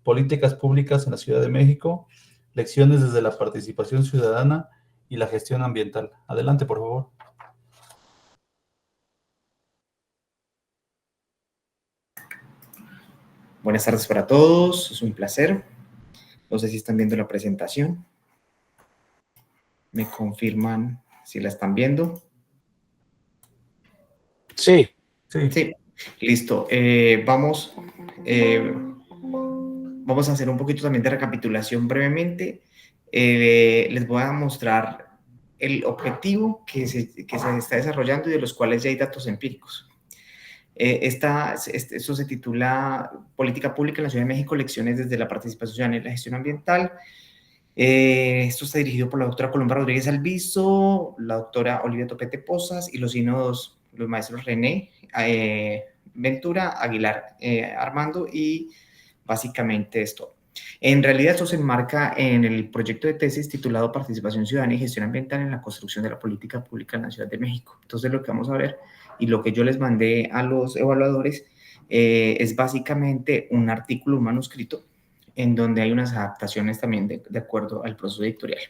Políticas Públicas en la Ciudad de México, Lecciones desde la Participación Ciudadana y la Gestión Ambiental. Adelante, por favor. Buenas tardes para todos, es un placer. No sé si están viendo la presentación. ¿Me confirman si la están viendo? Sí. Sí, listo. Vamos a hacer un poquito también de recapitulación brevemente. Les voy a mostrar el objetivo que se está desarrollando y de los cuales ya hay datos empíricos. Eso se titula Política Pública en la Ciudad de México, Lecciones desde la Participación Ciudadana y la Gestión Ambiental. Esto está dirigido por la doctora Colomba Rodríguez Alviso, la doctora Olivia Topete Posas y los sínodos, los maestros René Ventura, Aguilar Armando, y básicamente esto. En realidad esto se enmarca en el proyecto de tesis titulado Participación Ciudadana y Gestión Ambiental en la construcción de la política pública en la Ciudad de México. Entonces lo que vamos a ver y lo que yo les mandé a los evaluadores es básicamente un artículo, un manuscrito, en donde hay unas adaptaciones también de acuerdo al proceso editorial.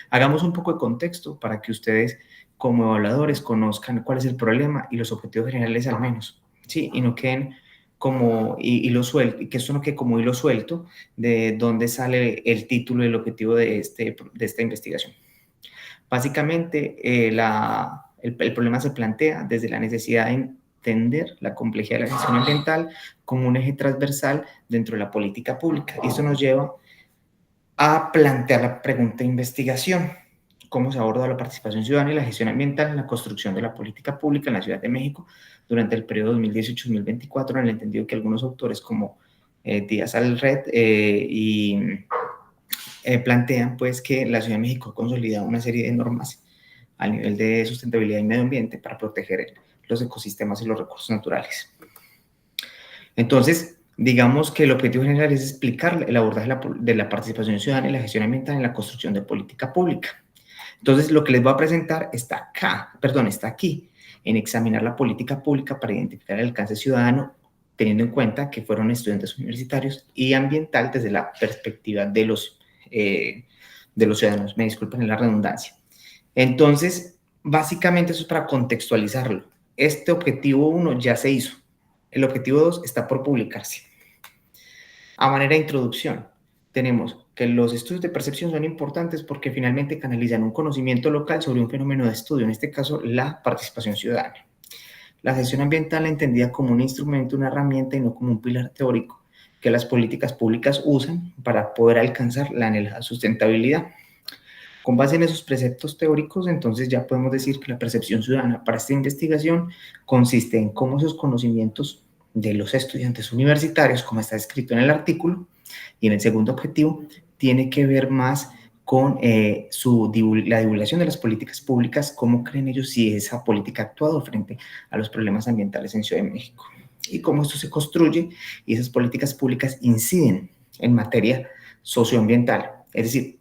Hagamos un poco de contexto para que ustedes como evaluadores conozcan cuál es el problema y los objetivos generales al menos, ¿sí? Y no queden como hilo suelto, que eso no quede como hilo suelto de dónde sale el título y el objetivo de esta investigación. Básicamente, el problema se plantea desde la necesidad de entender la complejidad de la gestión ambiental como un eje transversal dentro de la política pública. Y eso nos lleva a plantear la pregunta de investigación: ¿cómo se aborda la participación ciudadana y la gestión ambiental en la construcción de la política pública en la Ciudad de México durante el periodo 2018-2024, en el entendido que algunos autores como Díaz Alred plantean pues que la Ciudad de México ha consolidado una serie de normas a nivel de sustentabilidad y medio ambiente para proteger los ecosistemas y los recursos naturales. Entonces, digamos que el objetivo general es explicar el abordaje de la participación ciudadana y la gestión ambiental en la construcción de política pública. Entonces, lo que les voy a presentar está aquí, en examinar la política pública para identificar el alcance ciudadano, teniendo en cuenta que fueron estudiantes universitarios, y ambiental desde la perspectiva de los ciudadanos. Me disculpen la redundancia. Entonces, básicamente eso es para contextualizarlo. Este objetivo 1 ya se hizo. El objetivo 2 está por publicarse. A manera de introducción, tenemos que los estudios de percepción son importantes porque finalmente canalizan un conocimiento local sobre un fenómeno de estudio, en este caso la participación ciudadana. La gestión ambiental entendida como un instrumento, una herramienta y no como un pilar teórico que las políticas públicas usan para poder alcanzar la anhelada sustentabilidad. Con base en esos preceptos teóricos, entonces ya podemos decir que la percepción ciudadana para esta investigación consiste en cómo esos conocimientos de los estudiantes universitarios, como está escrito en el artículo, y en el segundo objetivo, tiene que ver más con la divulgación de las políticas públicas, cómo creen ellos si esa política ha actuado frente a los problemas ambientales en Ciudad de México, y cómo esto se construye y esas políticas públicas inciden en materia socioambiental, es decir,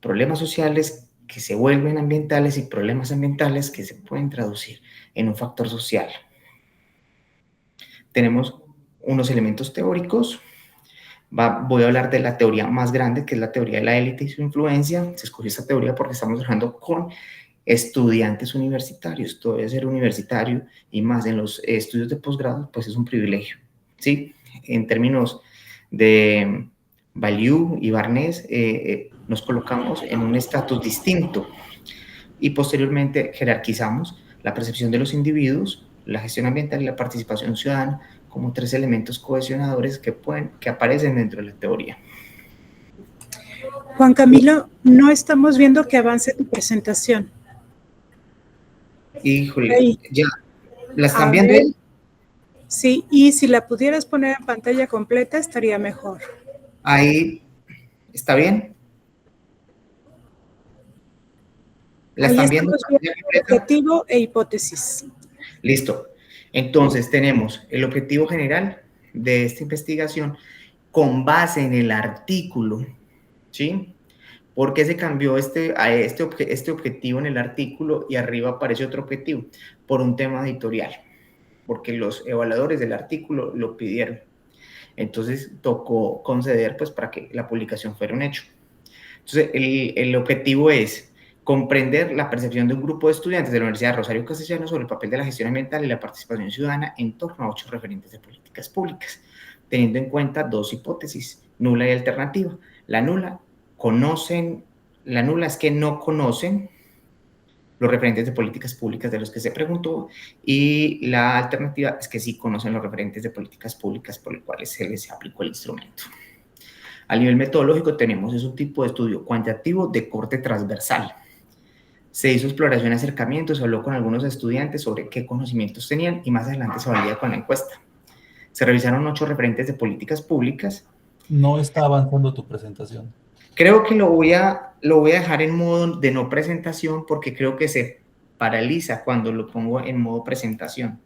problemas sociales que se vuelven ambientales y problemas ambientales que se pueden traducir en un factor social. Tenemos unos elementos teóricos. Voy a hablar de la teoría más grande, que es la teoría de la élite y su influencia. Se escogió esta teoría porque estamos trabajando con estudiantes universitarios. Todavía ser universitario y más en los estudios de posgrado, pues es un privilegio, ¿sí? En términos de Baliu y Barnés, nos colocamos en un estatus distinto y posteriormente jerarquizamos la percepción de los individuos, la gestión ambiental y la participación ciudadana como 3 elementos cohesionadores que aparecen dentro de la teoría. Juan Camilo, no estamos viendo que avance tu presentación. Híjole, Ahí. ya, ¿la están viendo? Sí, y si la pudieras poner en pantalla completa estaría mejor. Ahí, ¿está bien? ¿La Ahí están viendo? Objetivo e hipótesis. Listo. Entonces tenemos el objetivo general de esta investigación con base en el artículo, ¿sí? ¿Por qué se cambió este objetivo en el artículo y arriba aparece otro objetivo? Por un tema editorial, porque los evaluadores del artículo lo pidieron. Entonces tocó conceder pues para que la publicación fuera un hecho. Entonces el objetivo es comprender la percepción de un grupo de estudiantes de la Universidad de Rosario Castellanos sobre el papel de la gestión ambiental y la participación ciudadana en torno a 8 referentes de políticas públicas, teniendo en cuenta 2 hipótesis, nula y alternativa. La nula es que no conocen los referentes de políticas públicas de los que se preguntó, y la alternativa es que sí conocen los referentes de políticas públicas por los cuales se les aplicó el instrumento. A nivel metodológico tenemos un tipo de estudio cuantitativo de corte transversal. Se hizo exploración y acercamiento, se habló con algunos estudiantes sobre qué conocimientos tenían y más adelante se valida con la encuesta. Se revisaron 8 referentes de políticas públicas. No está avanzando tu presentación. Creo que lo voy a dejar en modo de no presentación porque creo que se paraliza cuando lo pongo en modo presentación.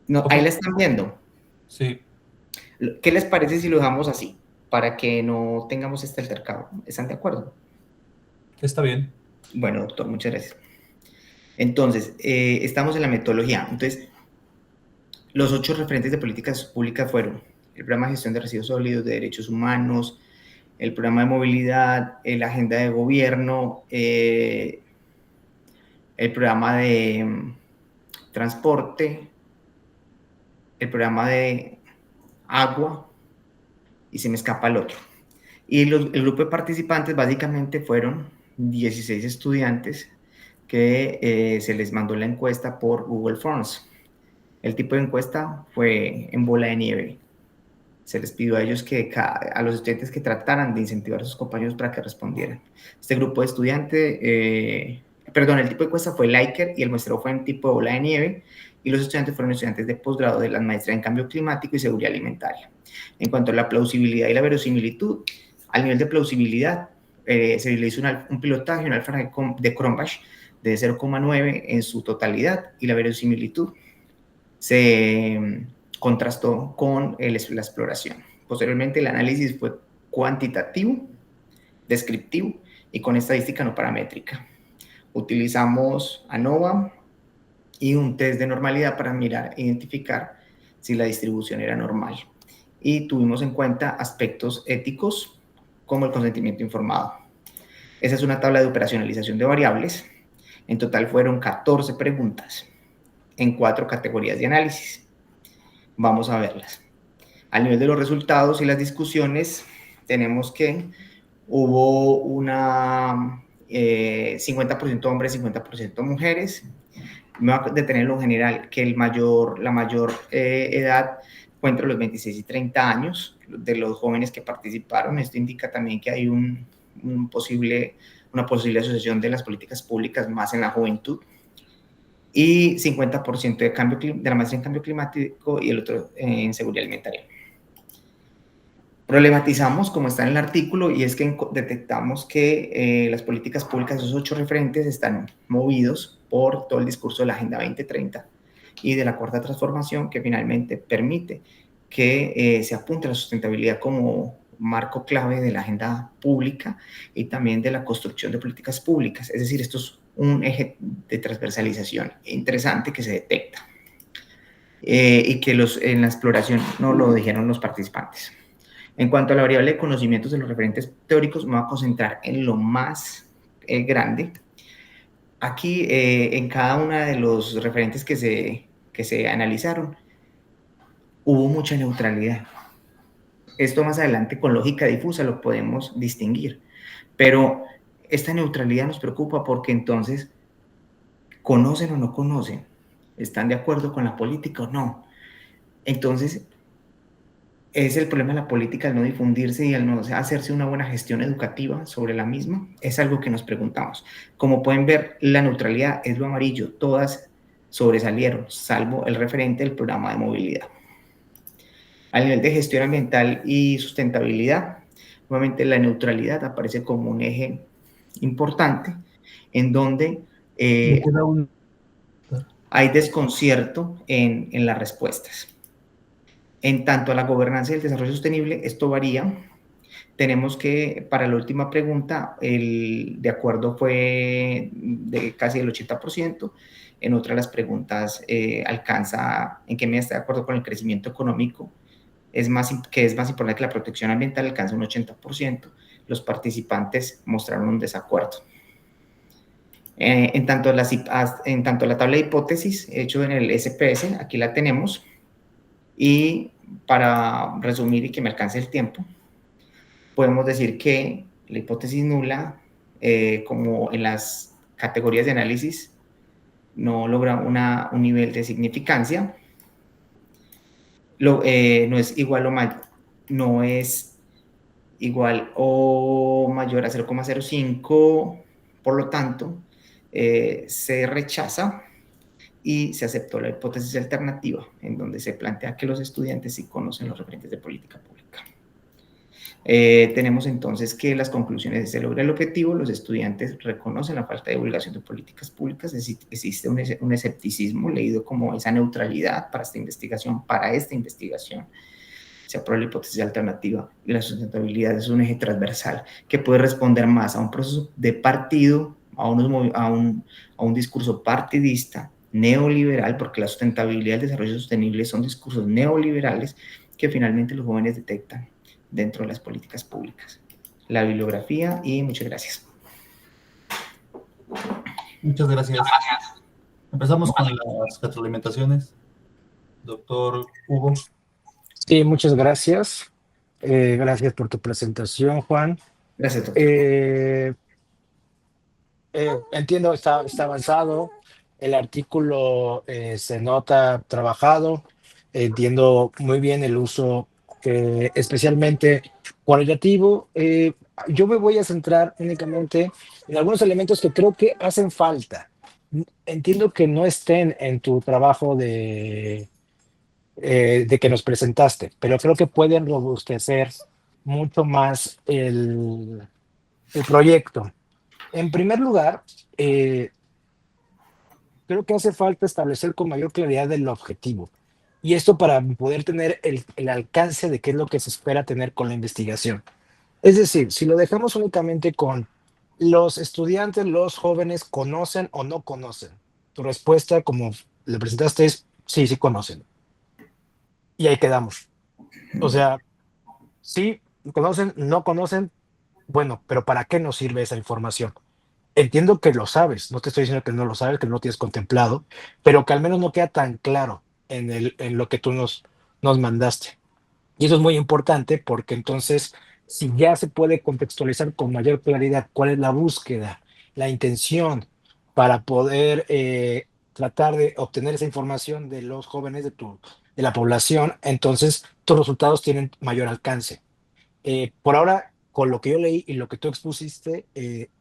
No, Okay. Ahí la están viendo. Sí. ¿Qué les parece si lo dejamos así? Para que no tengamos este altercado. ¿Están de acuerdo? Está bien. Bueno, doctor, muchas gracias. Entonces, estamos en la metodología. Entonces, los 8 referentes de políticas públicas fueron el programa de gestión de residuos sólidos, de derechos humanos, el programa de movilidad, la agenda de gobierno, el programa de transporte, el programa de agua y se me escapa el otro. Y el grupo de participantes básicamente fueron 16 estudiantes que se les mandó la encuesta por Google Forms. El tipo de encuesta fue en bola de nieve. Se les pidió a ellos a los estudiantes que trataran de incentivar a sus compañeros para que respondieran. Este grupo de estudiantes, el tipo de encuesta fue Likert y el muestreo fue en tipo de bola de nieve, y los estudiantes fueron estudiantes de posgrado de las maestrías en cambio climático y seguridad alimentaria. En cuanto a la plausibilidad y la verosimilitud, al nivel de plausibilidad, se le hizo un pilotaje, una alfa de Cronbach de 0,9 en su totalidad, y la verosimilitud se contrastó con la exploración. Posteriormente, el análisis fue cuantitativo, descriptivo y con estadística no paramétrica. Utilizamos ANOVA y un test de normalidad para identificar si la distribución era normal. Y tuvimos en cuenta aspectos éticos como el consentimiento informado. Esa es una tabla de operacionalización de variables. En total fueron 14 preguntas en 4 categorías de análisis. Vamos a verlas. Al nivel de los resultados y las discusiones, tenemos que hubo una 50% hombres, 50% mujeres. Me voy a detener en lo general, que la mayor edad fue entre los 26 y 30 años de los jóvenes que participaron. Esto indica también que hay una posible asociación de las políticas públicas más en la juventud. Y 50% de la maestría en cambio climático y el otro en seguridad alimentaria. Problematizamos, como está en el artículo, y es que detectamos que las políticas públicas, esos 8 referentes, están movidos por todo el discurso de la Agenda 2030 y de la Cuarta Transformación, que finalmente permite que se apunte a la sustentabilidad como marco clave de la agenda pública y también de la construcción de políticas públicas. Es decir, esto es un eje de transversalización interesante que se detecta y que en la exploración no lo dijeron los participantes. En cuanto a la variable de conocimientos de los referentes teóricos, me voy a concentrar en lo más grande. Aquí, en cada uno de los referentes que se analizaron, hubo mucha neutralidad. Esto más adelante con lógica difusa lo podemos distinguir, pero esta neutralidad nos preocupa porque entonces, ¿conocen o no conocen? ¿Están de acuerdo con la política o no? Entonces, es el problema de la política al no difundirse y al no hacerse una buena gestión educativa sobre la misma. Es algo que nos preguntamos. Como pueden ver, la neutralidad es lo amarillo. Todas sobresalieron, salvo el referente del programa de movilidad. A nivel de gestión ambiental y sustentabilidad, nuevamente la neutralidad aparece como un eje importante en donde hay desconcierto en las respuestas. En tanto a la gobernanza y el desarrollo sostenible, esto varía. Tenemos que, para la última pregunta, el de acuerdo fue de casi el 80%. En otra de las preguntas alcanza, ¿en qué medida está de acuerdo con el crecimiento económico? Que es más importante que la protección ambiental, alcanza un 80%. Los participantes mostraron un desacuerdo. En tanto la tabla de hipótesis hecho en el SPS, aquí la tenemos. Y para resumir y que me alcance el tiempo, podemos decir que la hipótesis nula, como en las categorías de análisis, no logra un nivel de significancia. No es igual o mayor a 0,05, por lo tanto, se rechaza y se aceptó la hipótesis alternativa, en donde se plantea que los estudiantes sí conocen los referentes de política pública. Tenemos entonces que las conclusiones se logra el objetivo, los estudiantes reconocen la falta de divulgación de políticas públicas, existe un escepticismo leído como esa neutralidad para esta investigación. Se aprueba la hipótesis alternativa y la sustentabilidad es un eje transversal que puede responder más a un proceso de partido, a un discurso partidista, neoliberal, porque la sustentabilidad y el desarrollo sostenible son discursos neoliberales que finalmente los jóvenes detectan dentro de las políticas públicas. La bibliografía y muchas gracias. Muchas gracias. Empezamos con las retroalimentaciones. Doctor Hugo. Sí, muchas gracias. Gracias por tu presentación, Juan. Gracias, doctor. Eh, entiendo, está avanzado. El artículo se nota trabajado. Entiendo muy bien el uso, especialmente cualitativo. Yo me voy a centrar únicamente en algunos elementos que creo que hacen falta. Entiendo que no estén en tu trabajo de que nos presentaste, pero creo que pueden robustecer mucho más el proyecto. En primer lugar, creo que hace falta establecer con mayor claridad el objetivo. Y esto para poder tener el alcance de qué es lo que se espera tener con la investigación. Es decir, si lo dejamos únicamente con los estudiantes, los jóvenes, ¿conocen o no conocen? Tu respuesta, como le presentaste, es sí, sí conocen. Y ahí quedamos. O sea, sí conocen, no conocen, bueno, pero ¿para qué nos sirve esa información? Entiendo que lo sabes, no te estoy diciendo que no lo sabes, que no lo tienes contemplado, pero que al menos no queda tan claro en lo que tú nos mandaste. Y eso es muy importante porque entonces, si ya se puede contextualizar con mayor claridad cuál es la búsqueda, la intención para poder tratar de obtener esa información de los jóvenes de la población, entonces tus resultados tienen mayor alcance. Por ahora, con lo que yo leí y lo que tú expusiste,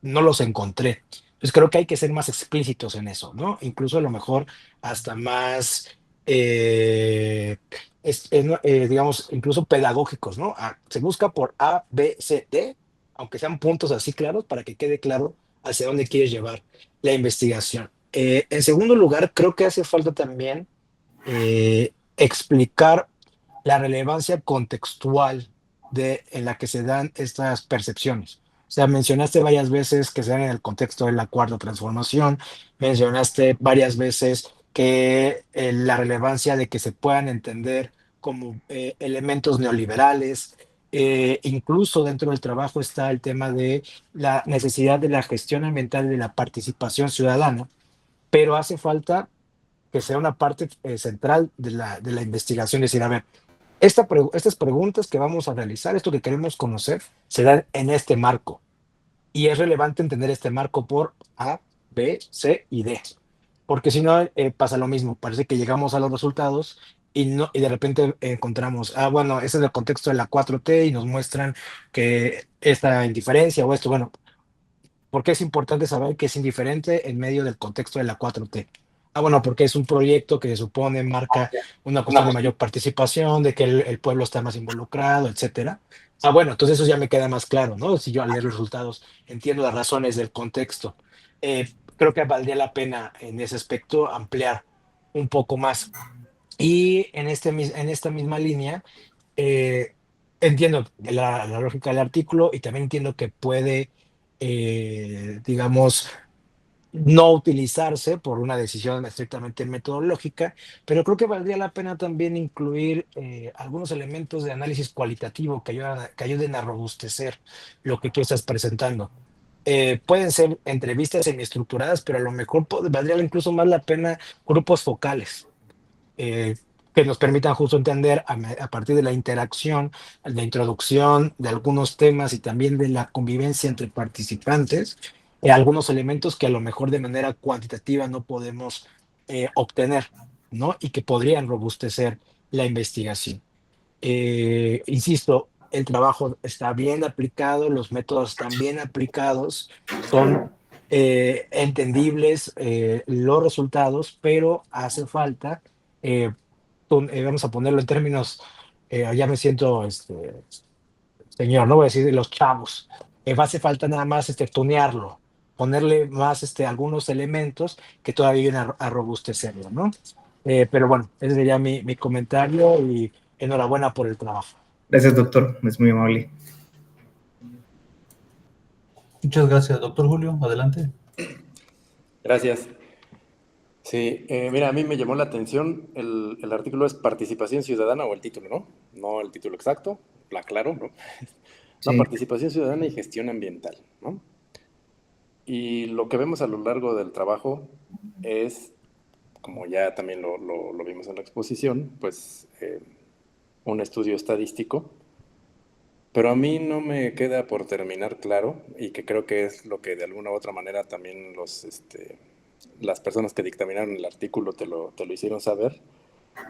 no los encontré. Entonces creo que hay que ser más explícitos en eso, ¿no? Incluso a lo mejor hasta más, digamos, incluso pedagógicos, ¿no? Se busca por A, B, C, D, aunque sean puntos así claros, para que quede claro hacia dónde quieres llevar la investigación. En segundo lugar, creo que hace falta también explicar la relevancia contextual en la que se dan estas percepciones. O sea, mencionaste varias veces que se dan en el contexto de la cuarta transformación, mencionaste varias veces que la relevancia de que se puedan entender como elementos neoliberales. Incluso dentro del trabajo está el tema de la necesidad de la gestión ambiental y de la participación ciudadana, pero hace falta que sea una parte central de la investigación, es decir, a ver, estas preguntas que vamos a realizar, esto que queremos conocer, se dan en este marco. Y es relevante entender este marco por A, B, C y D. Porque si no, pasa lo mismo. Parece que llegamos a los resultados y de repente encontramos, bueno, ese es el contexto de la 4T y nos muestran que esta indiferencia o esto, bueno, ¿por qué es importante saber que es indiferente en medio del contexto de la 4T? Bueno, porque es un proyecto que se supone marca una cuestión de mayor participación, de que el pueblo está más involucrado, etcétera. Bueno, entonces eso ya me queda más claro, ¿no? Si yo al leer los resultados entiendo las razones del contexto. Creo que valdría la pena en ese aspecto ampliar un poco más. Y en esta misma línea, eh, entiendo la lógica del artículo y también entiendo que puede, digamos, no utilizarse por una decisión estrictamente metodológica, pero creo que valdría la pena también incluir algunos elementos de análisis cualitativo que ayuden a robustecer lo que tú estás presentando. Pueden ser entrevistas semiestructuradas, pero a lo mejor valdría incluso más la pena grupos focales eh, que nos permitan justo entender a partir de la interacción, la introducción de algunos temas y también de la convivencia entre participantes, algunos elementos que a lo mejor de manera cuantitativa no podemos obtener, ¿no? Y que podrían robustecer la investigación. Insisto, el trabajo está bien aplicado, los métodos están bien aplicados, son entendibles los resultados, pero hace falta, eh, vamos a ponerlo en términos, ya me siento, señor, no voy a decir de los chavos, hace falta nada más tunearlo, ponerle más algunos elementos que todavía vienen a robustecerlo, ¿no? Pero bueno, ese sería mi comentario y enhorabuena por el trabajo. Gracias, doctor. Es muy amable. Muchas gracias, doctor Julio. Adelante. Gracias. Sí, mira, a mí me llamó la atención, el artículo es participación ciudadana o el título, ¿no? No el título exacto, lo aclaro, ¿no? No, Sí. participación ciudadana y gestión ambiental, ¿no? Y lo que vemos a lo largo del trabajo es, como ya también lo vimos en la exposición, pues un estudio estadístico, pero a mí no me queda por terminar claro, y que creo que es lo que de alguna u otra manera también las personas que dictaminaron el artículo te lo hicieron saber,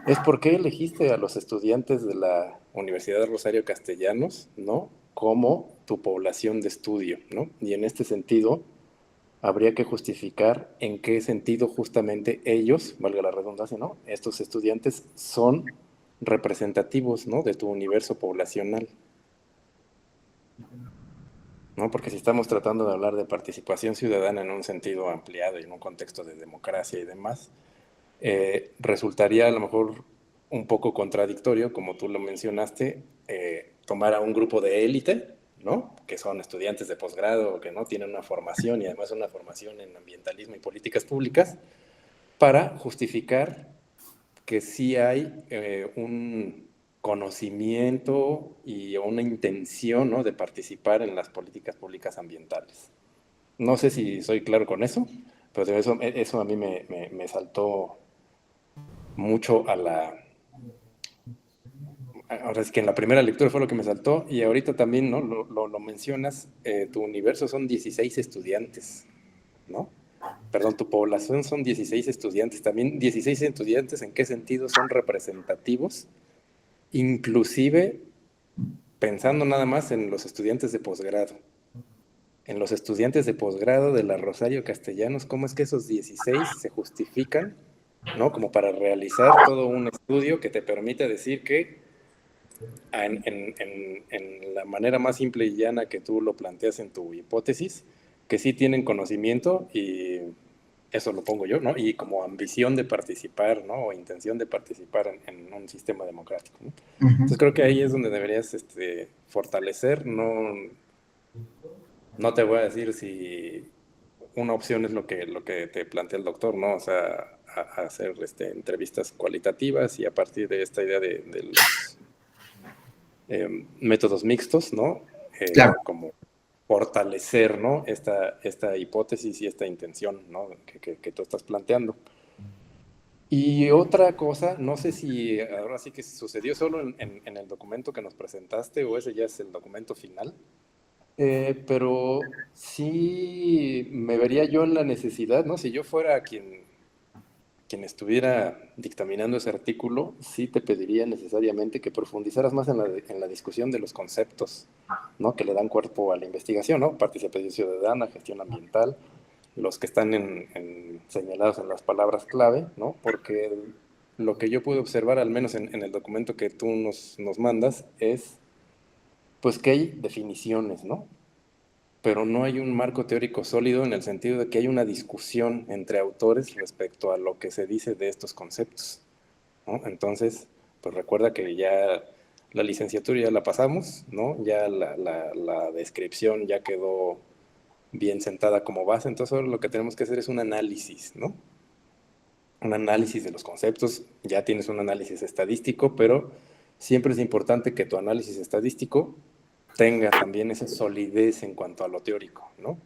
es por qué elegiste a los estudiantes de la Universidad de Rosario Castellanos, ¿no?, como tu población de estudio, ¿no? Y en este sentido, habría que justificar en qué sentido justamente ellos, valga la redundancia, ¿no?, estos estudiantes son representativos, ¿no?, de tu universo poblacional, ¿no? Porque si estamos tratando de hablar de participación ciudadana en un sentido ampliado y en un contexto de democracia y demás, resultaría a lo mejor un poco contradictorio, como tú lo mencionaste, tomar a un grupo de élite, ¿no?, que son estudiantes de posgrado, que no tienen una formación y además una formación en ambientalismo y políticas públicas, para justificar que sí hay un conocimiento y una intención, ¿no?, de participar en las políticas públicas ambientales. No sé si soy claro con eso, pero eso a mí me saltó mucho ahora es que en la primera lectura fue lo que me saltó, y ahorita también, ¿no?, lo mencionas, tu universo son 16 estudiantes, ¿no? Perdón, tu población son 16 estudiantes. También 16 estudiantes, ¿en qué sentido son representativos? Inclusive pensando nada más en los estudiantes de posgrado. En los estudiantes de posgrado de la Rosario Castellanos, ¿cómo es que esos 16 se justifican, ¿no?, como para realizar todo un estudio que te permite decir que en la manera más simple y llana que tú lo planteas en tu hipótesis, que sí tienen conocimiento, y eso lo pongo yo, ¿no?, y como ambición de participar, ¿no?, o intención de participar en un sistema democrático, ¿no? Entonces creo que ahí es donde deberías fortalecer, no te voy a decir si una opción es lo que te plantea el doctor, ¿no? O sea, a hacer entrevistas cualitativas y a partir de esta idea de los métodos mixtos, ¿no? Claro. Como fortalecer, ¿no?, esta hipótesis y esta intención, ¿no?, que tú estás planteando. Y otra cosa, no sé si ahora sí que sucedió solo en el documento que nos presentaste o ese ya es el documento final, pero sí me vería yo en la necesidad, ¿no?, si yo fuera quien estuviera dictaminando ese artículo, sí te pediría necesariamente que profundizaras más en la discusión de los conceptos, ¿no?, que le dan cuerpo a la investigación, ¿no? Participación ciudadana, gestión ambiental, los que están señalados en las palabras clave, ¿no? Porque lo que yo pude observar, al menos en el documento que tú nos mandas, es pues que hay definiciones, ¿no?, pero no hay un marco teórico sólido en el sentido de que hay una discusión entre autores respecto a lo que se dice de estos conceptos, ¿no? Entonces, pues recuerda que ya la licenciatura ya la pasamos, ¿no? Ya la descripción ya quedó bien sentada como base, entonces ahora lo que tenemos que hacer es un análisis, ¿no? Un análisis de los conceptos, ya tienes un análisis estadístico, pero siempre es importante que tu análisis estadístico tenga también esa solidez en cuanto a lo teórico, ¿no?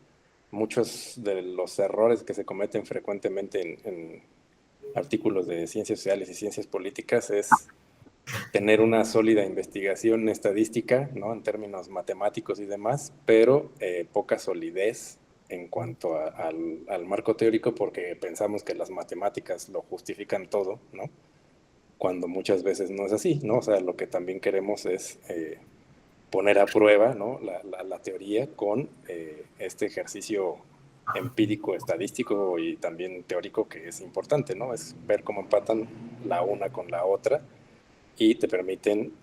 Muchos de los errores que se cometen frecuentemente en artículos de ciencias sociales y ciencias políticas es tener una sólida investigación estadística, ¿no?, en términos matemáticos y demás, pero poca solidez en cuanto al marco teórico, porque pensamos que las matemáticas lo justifican todo, ¿no?, cuando muchas veces no es así, ¿no? O sea, lo que también queremos es poner a prueba, ¿no?, la teoría con este ejercicio empírico, estadístico y también teórico que es importante, ¿no? Es ver cómo empatan la una con la otra y te permiten,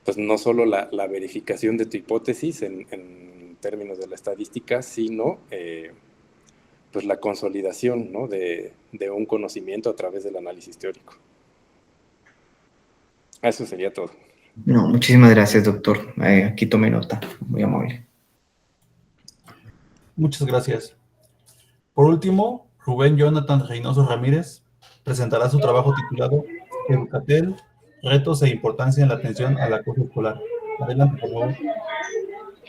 pues no solo la verificación de tu hipótesis en términos de la estadística, sino pues la consolidación, ¿no?, de un conocimiento a través del análisis teórico. Eso sería todo. No, muchísimas gracias, doctor. Aquí tomé nota. Muy amable. Muchas gracias. Por último, Rubén Jonathan Reynoso Ramírez presentará su trabajo titulado Educatel, retos e importancia en la atención al acoso escolar. Adelante, por favor.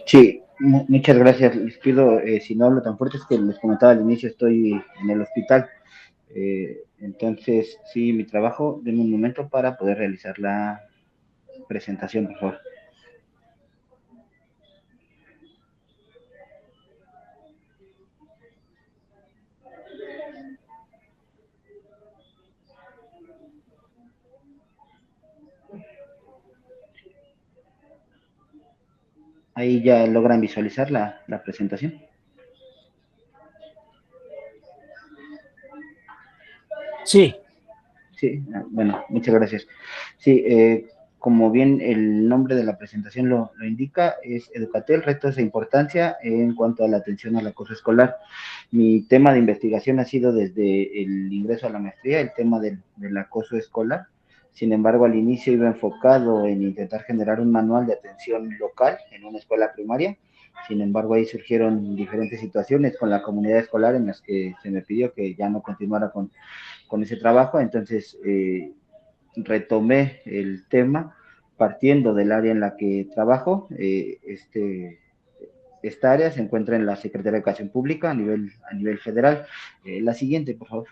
Sí, muchas gracias. Les pido, si no hablo tan fuerte, es que les comentaba al inicio, estoy en el hospital. Entonces, sí, mi trabajo, denme un momento para poder realizar la presentación, por favor. Ahí ya logran visualizar la presentación. Sí, Sí, bueno, muchas gracias. Sí, como bien el nombre de la presentación lo indica, es Educatel, retos e importancia en cuanto a la atención al acoso escolar. Mi tema de investigación ha sido desde el ingreso a la maestría, el tema del acoso escolar. Sin embargo, al inicio iba enfocado en intentar generar un manual de atención local en una escuela primaria. Sin embargo, ahí surgieron diferentes situaciones con la comunidad escolar en las que se me pidió que ya no continuara con ese trabajo. Entonces, retomé el tema partiendo del área en la que trabajo. Esta área se encuentra en la Secretaría de Educación Pública a nivel federal. La siguiente, por favor.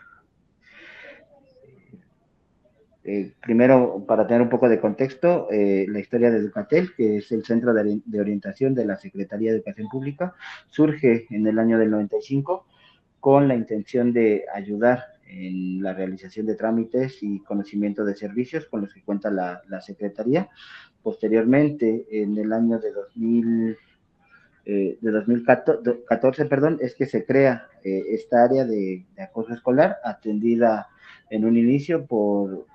Primero, para tener un poco de contexto, la historia de Educatel, que es el centro de orientación de la Secretaría de Educación Pública, surge en el año del 95 con la intención de ayudar en la realización de trámites y conocimiento de servicios con los que cuenta la Secretaría. Posteriormente, en el año de 2014, es que se crea esta área de acoso escolar, atendida en un inicio por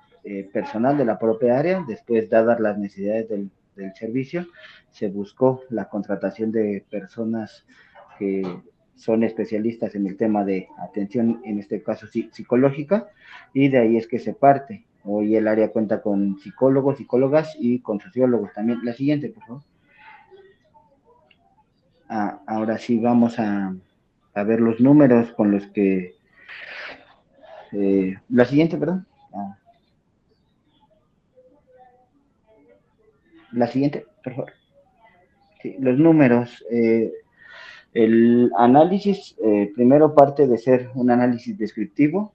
personal de la propia área. Después, dadas las necesidades del servicio, se buscó la contratación de personas que son especialistas en el tema de atención, en este caso psicológica, y de ahí es que se parte. Hoy el área cuenta con psicólogos, psicólogas y con sociólogos también. La siguiente, por favor. Ahora sí vamos a ver los números con los que... la siguiente, perdón. La siguiente, por favor. Sí, los números. El análisis primero parte de ser un análisis descriptivo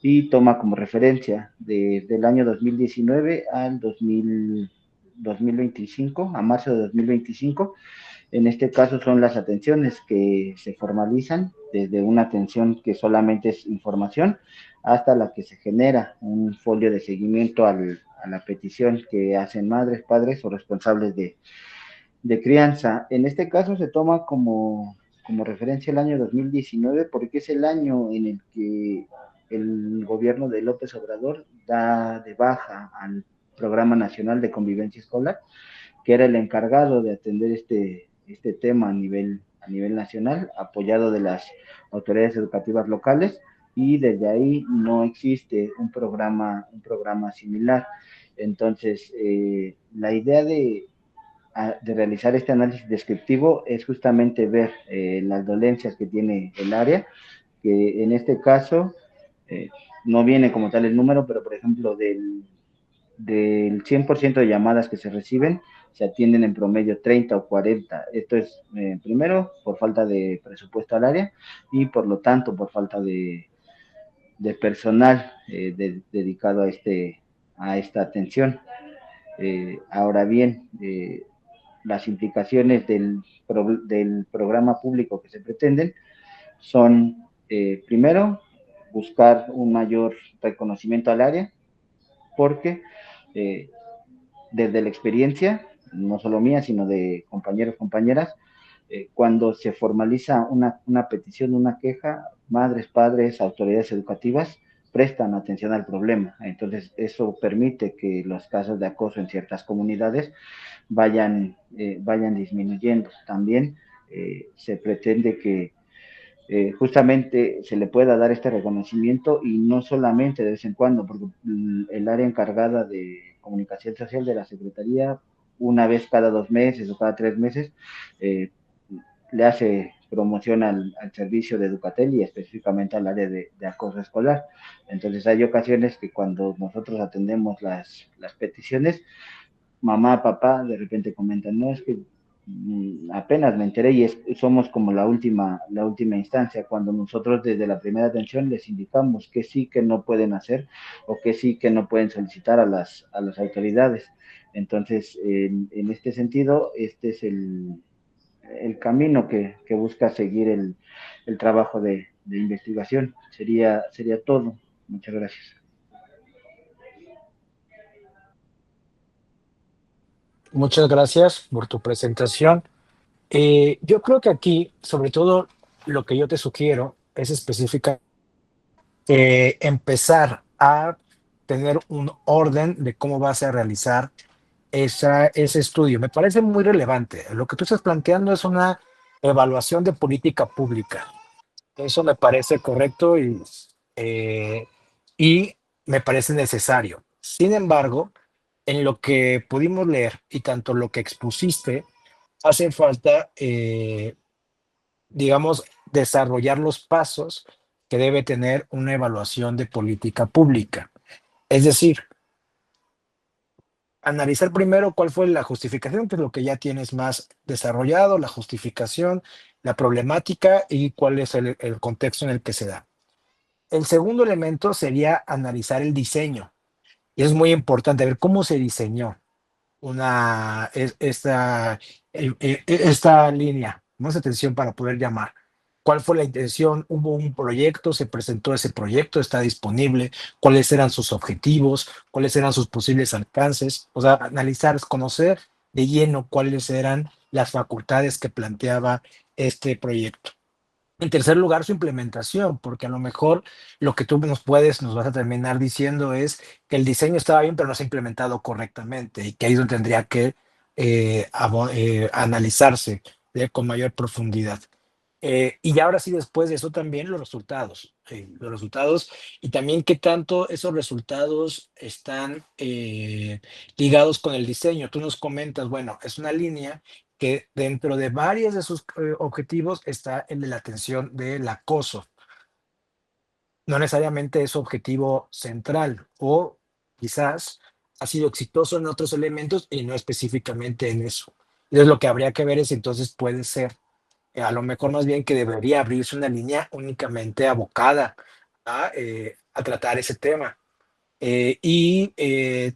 y toma como referencia desde el año 2019 al 2025, a marzo de 2025. En este caso son las atenciones que se formalizan, desde una atención que solamente es información hasta la que se genera un folio de seguimiento a la petición que hacen madres, padres o responsables de crianza. En este caso se toma como referencia el año 2019 porque es el año en el que el gobierno de López Obrador da de baja al Programa Nacional de Convivencia Escolar, que era el encargado de atender este tema a nivel nacional, apoyado de las autoridades educativas locales, y desde ahí no existe un programa similar. Entonces, la idea de realizar este análisis descriptivo es justamente ver las dolencias que tiene el área, que en este caso no viene como tal el número, pero por ejemplo del 100% de llamadas que se reciben, se atienden en promedio 30 o 40. Esto es, primero, por falta de presupuesto al área y por lo tanto por falta de personal dedicado a esta atención. Ahora bien, las implicaciones del programa público que se pretenden son, primero, buscar un mayor reconocimiento al área, porque desde la experiencia, no solo mía, sino de compañeros, compañeras, cuando se formaliza una petición, una queja, madres, padres, autoridades educativas prestan atención al problema. Entonces, eso permite que los casos de acoso en ciertas comunidades vayan disminuyendo. También se pretende que justamente se le pueda dar este reconocimiento, y no solamente de vez en cuando, porque el área encargada de comunicación social de la Secretaría, una vez cada 2 meses o cada 3 meses, le hace promoción al servicio de Educatel y específicamente al área de acoso escolar. Entonces hay ocasiones que cuando nosotros atendemos las peticiones, mamá, papá, de repente comentan, no, es que apenas me enteré y somos como la última instancia, cuando nosotros desde la primera atención les indicamos que sí, que no pueden hacer o que sí, que no pueden solicitar a las autoridades. Entonces, en este sentido, este es el camino que busca seguir el trabajo de investigación. Sería todo. Muchas gracias. Muchas gracias por tu presentación. Yo creo que aquí, sobre todo, lo que yo te sugiero es específica empezar a tener un orden de cómo vas a realizar ese estudio. Me parece muy relevante. Lo que tú estás planteando es una evaluación de política pública. Eso me parece correcto eh, y me parece necesario. Sin embargo, en lo que pudimos leer y tanto lo que expusiste, hace falta, digamos, desarrollar los pasos que debe tener una evaluación de política pública. Es decir, analizar primero cuál fue la justificación, que es lo que ya tienes más desarrollado, la justificación, la problemática y cuál es el contexto en el que se da. El segundo elemento sería analizar el diseño. Y es muy importante ver cómo se diseñó esta línea, más atención para poder llamar. ¿Cuál fue la intención? ¿Hubo un proyecto? ¿Se presentó ese proyecto? ¿Está disponible? ¿Cuáles eran sus objetivos? ¿Cuáles eran sus posibles alcances? O sea, analizar, conocer de lleno cuáles eran las facultades que planteaba este proyecto. En tercer lugar, su implementación, porque a lo mejor lo que tú nos vas a terminar diciendo es que el diseño estaba bien, pero no se ha implementado correctamente y que ahí es donde tendría que analizarse con mayor profundidad. Y ya ahora sí, después de eso también los resultados y también qué tanto esos resultados están ligados con el diseño. Tú nos comentas, bueno, es una línea que dentro de varios de sus objetivos está el de la atención del acoso. No necesariamente es su objetivo central o quizás ha sido exitoso en otros elementos y no específicamente en eso. Entonces lo que habría que ver es entonces puede ser a lo mejor más bien que debería abrirse una línea únicamente abocada a tratar ese tema.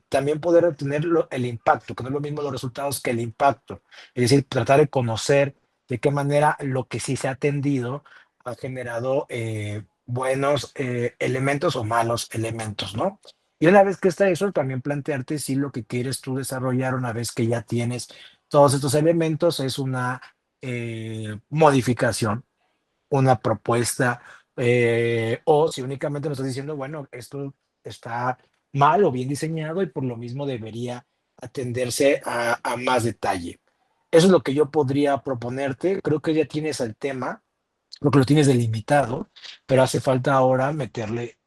También poder obtener el impacto, que no es lo mismo los resultados que el impacto. Es decir, tratar de conocer de qué manera lo que sí se ha atendido ha generado buenos elementos o malos elementos, ¿no? Y una vez que está eso, también plantearte si lo que quieres tú desarrollar una vez que ya tienes todos estos elementos es una modificación, una propuesta, o si únicamente nos estás diciendo, bueno, esto está mal o bien diseñado y por lo mismo debería atenderse a más detalle. Eso es lo que yo podría proponerte. Creo que ya tienes el tema, creo que lo tienes delimitado, pero hace falta ahora meterle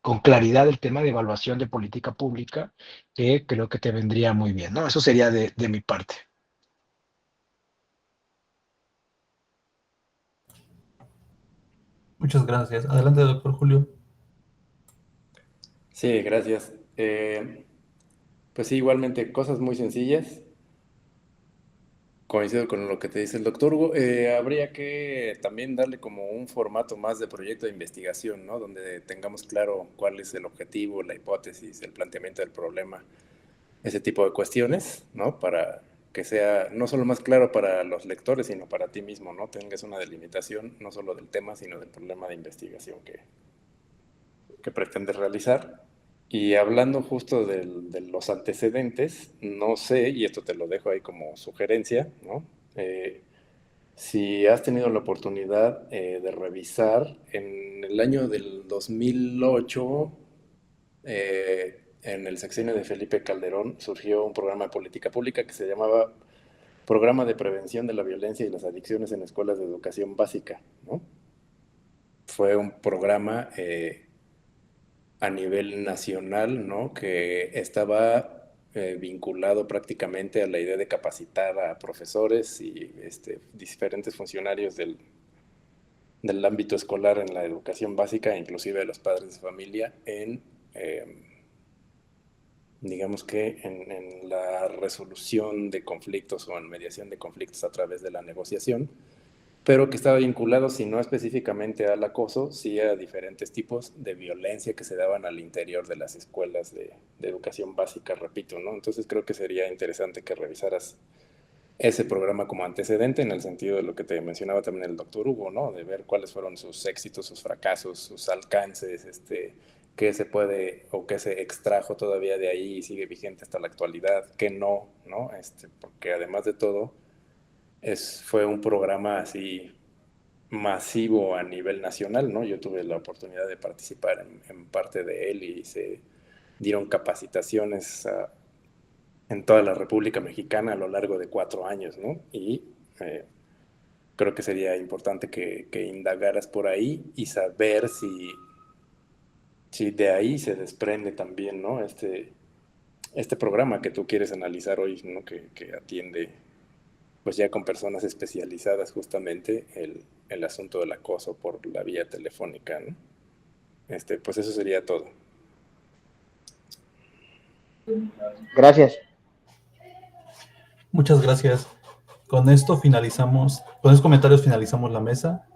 con claridad el tema de evaluación de política pública, que creo que te vendría muy bien, ¿no? Eso sería de mi parte. Muchas gracias. Adelante, doctor Julio. Sí, gracias. Pues sí, igualmente, cosas muy sencillas. Coincido con lo que te dice el doctor Hugo. Habría que también darle como un formato más de proyecto de investigación, ¿no? Donde tengamos claro cuál es el objetivo, la hipótesis, el planteamiento del problema, ese tipo de cuestiones, ¿no? Para que sea no solo más claro para los lectores, sino para ti mismo, ¿no? Tengas una delimitación no solo del tema, sino del problema de investigación que pretendes realizar. Y hablando justo de los antecedentes, no sé, y esto te lo dejo ahí como sugerencia, ¿no? Si has tenido la oportunidad de revisar, en el año del 2008, en el sexenio de Felipe Calderón, surgió un programa de política pública que se llamaba Programa de Prevención de la Violencia y las Adicciones en Escuelas de Educación Básica, ¿no? Fue un programa a nivel nacional, ¿no? Que estaba vinculado prácticamente a la idea de capacitar a profesores y diferentes funcionarios del ámbito escolar en la educación básica, inclusive a los padres de familia, en digamos que en la resolución de conflictos o en mediación de conflictos a través de la negociación, pero que estaba vinculado, si no específicamente al acoso, sí a diferentes tipos de violencia que se daban al interior de las escuelas de educación básica, repito, ¿no? Entonces creo que sería interesante que revisaras ese programa como antecedente, en el sentido de lo que te mencionaba también el doctor Hugo, ¿no? De ver cuáles fueron sus éxitos, sus fracasos, sus alcances, qué se puede o qué se extrajo todavía de ahí y sigue vigente hasta la actualidad, qué no, ¿no? Porque además de todo, fue un programa así masivo a nivel nacional, ¿no? Yo tuve la oportunidad de participar en parte de él y se dieron capacitaciones en toda la República Mexicana a lo largo de 4 años, ¿no? Y creo que sería importante que indagaras por ahí y saber si de ahí se desprende también, ¿no? Este programa que tú quieres analizar hoy, ¿no? Que atiende pues ya con personas especializadas justamente el asunto del acoso por la vía telefónica, ¿no? Pues eso sería todo. Gracias. Muchas gracias. Con estos comentarios finalizamos la mesa.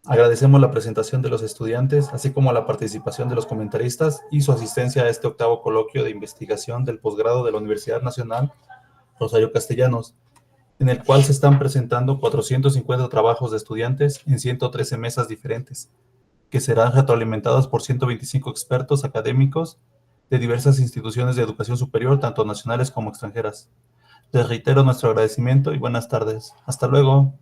Agradecemos la presentación de los estudiantes, así como la participación de los comentaristas y su asistencia a este 8º coloquio de investigación del posgrado de la Universidad Nacional Rosario Castellanos, en el cual se están presentando 450 trabajos de estudiantes en 113 mesas diferentes, que serán retroalimentados por 125 expertos académicos de diversas instituciones de educación superior, tanto nacionales como extranjeras. Les reitero nuestro agradecimiento y buenas tardes. Hasta luego.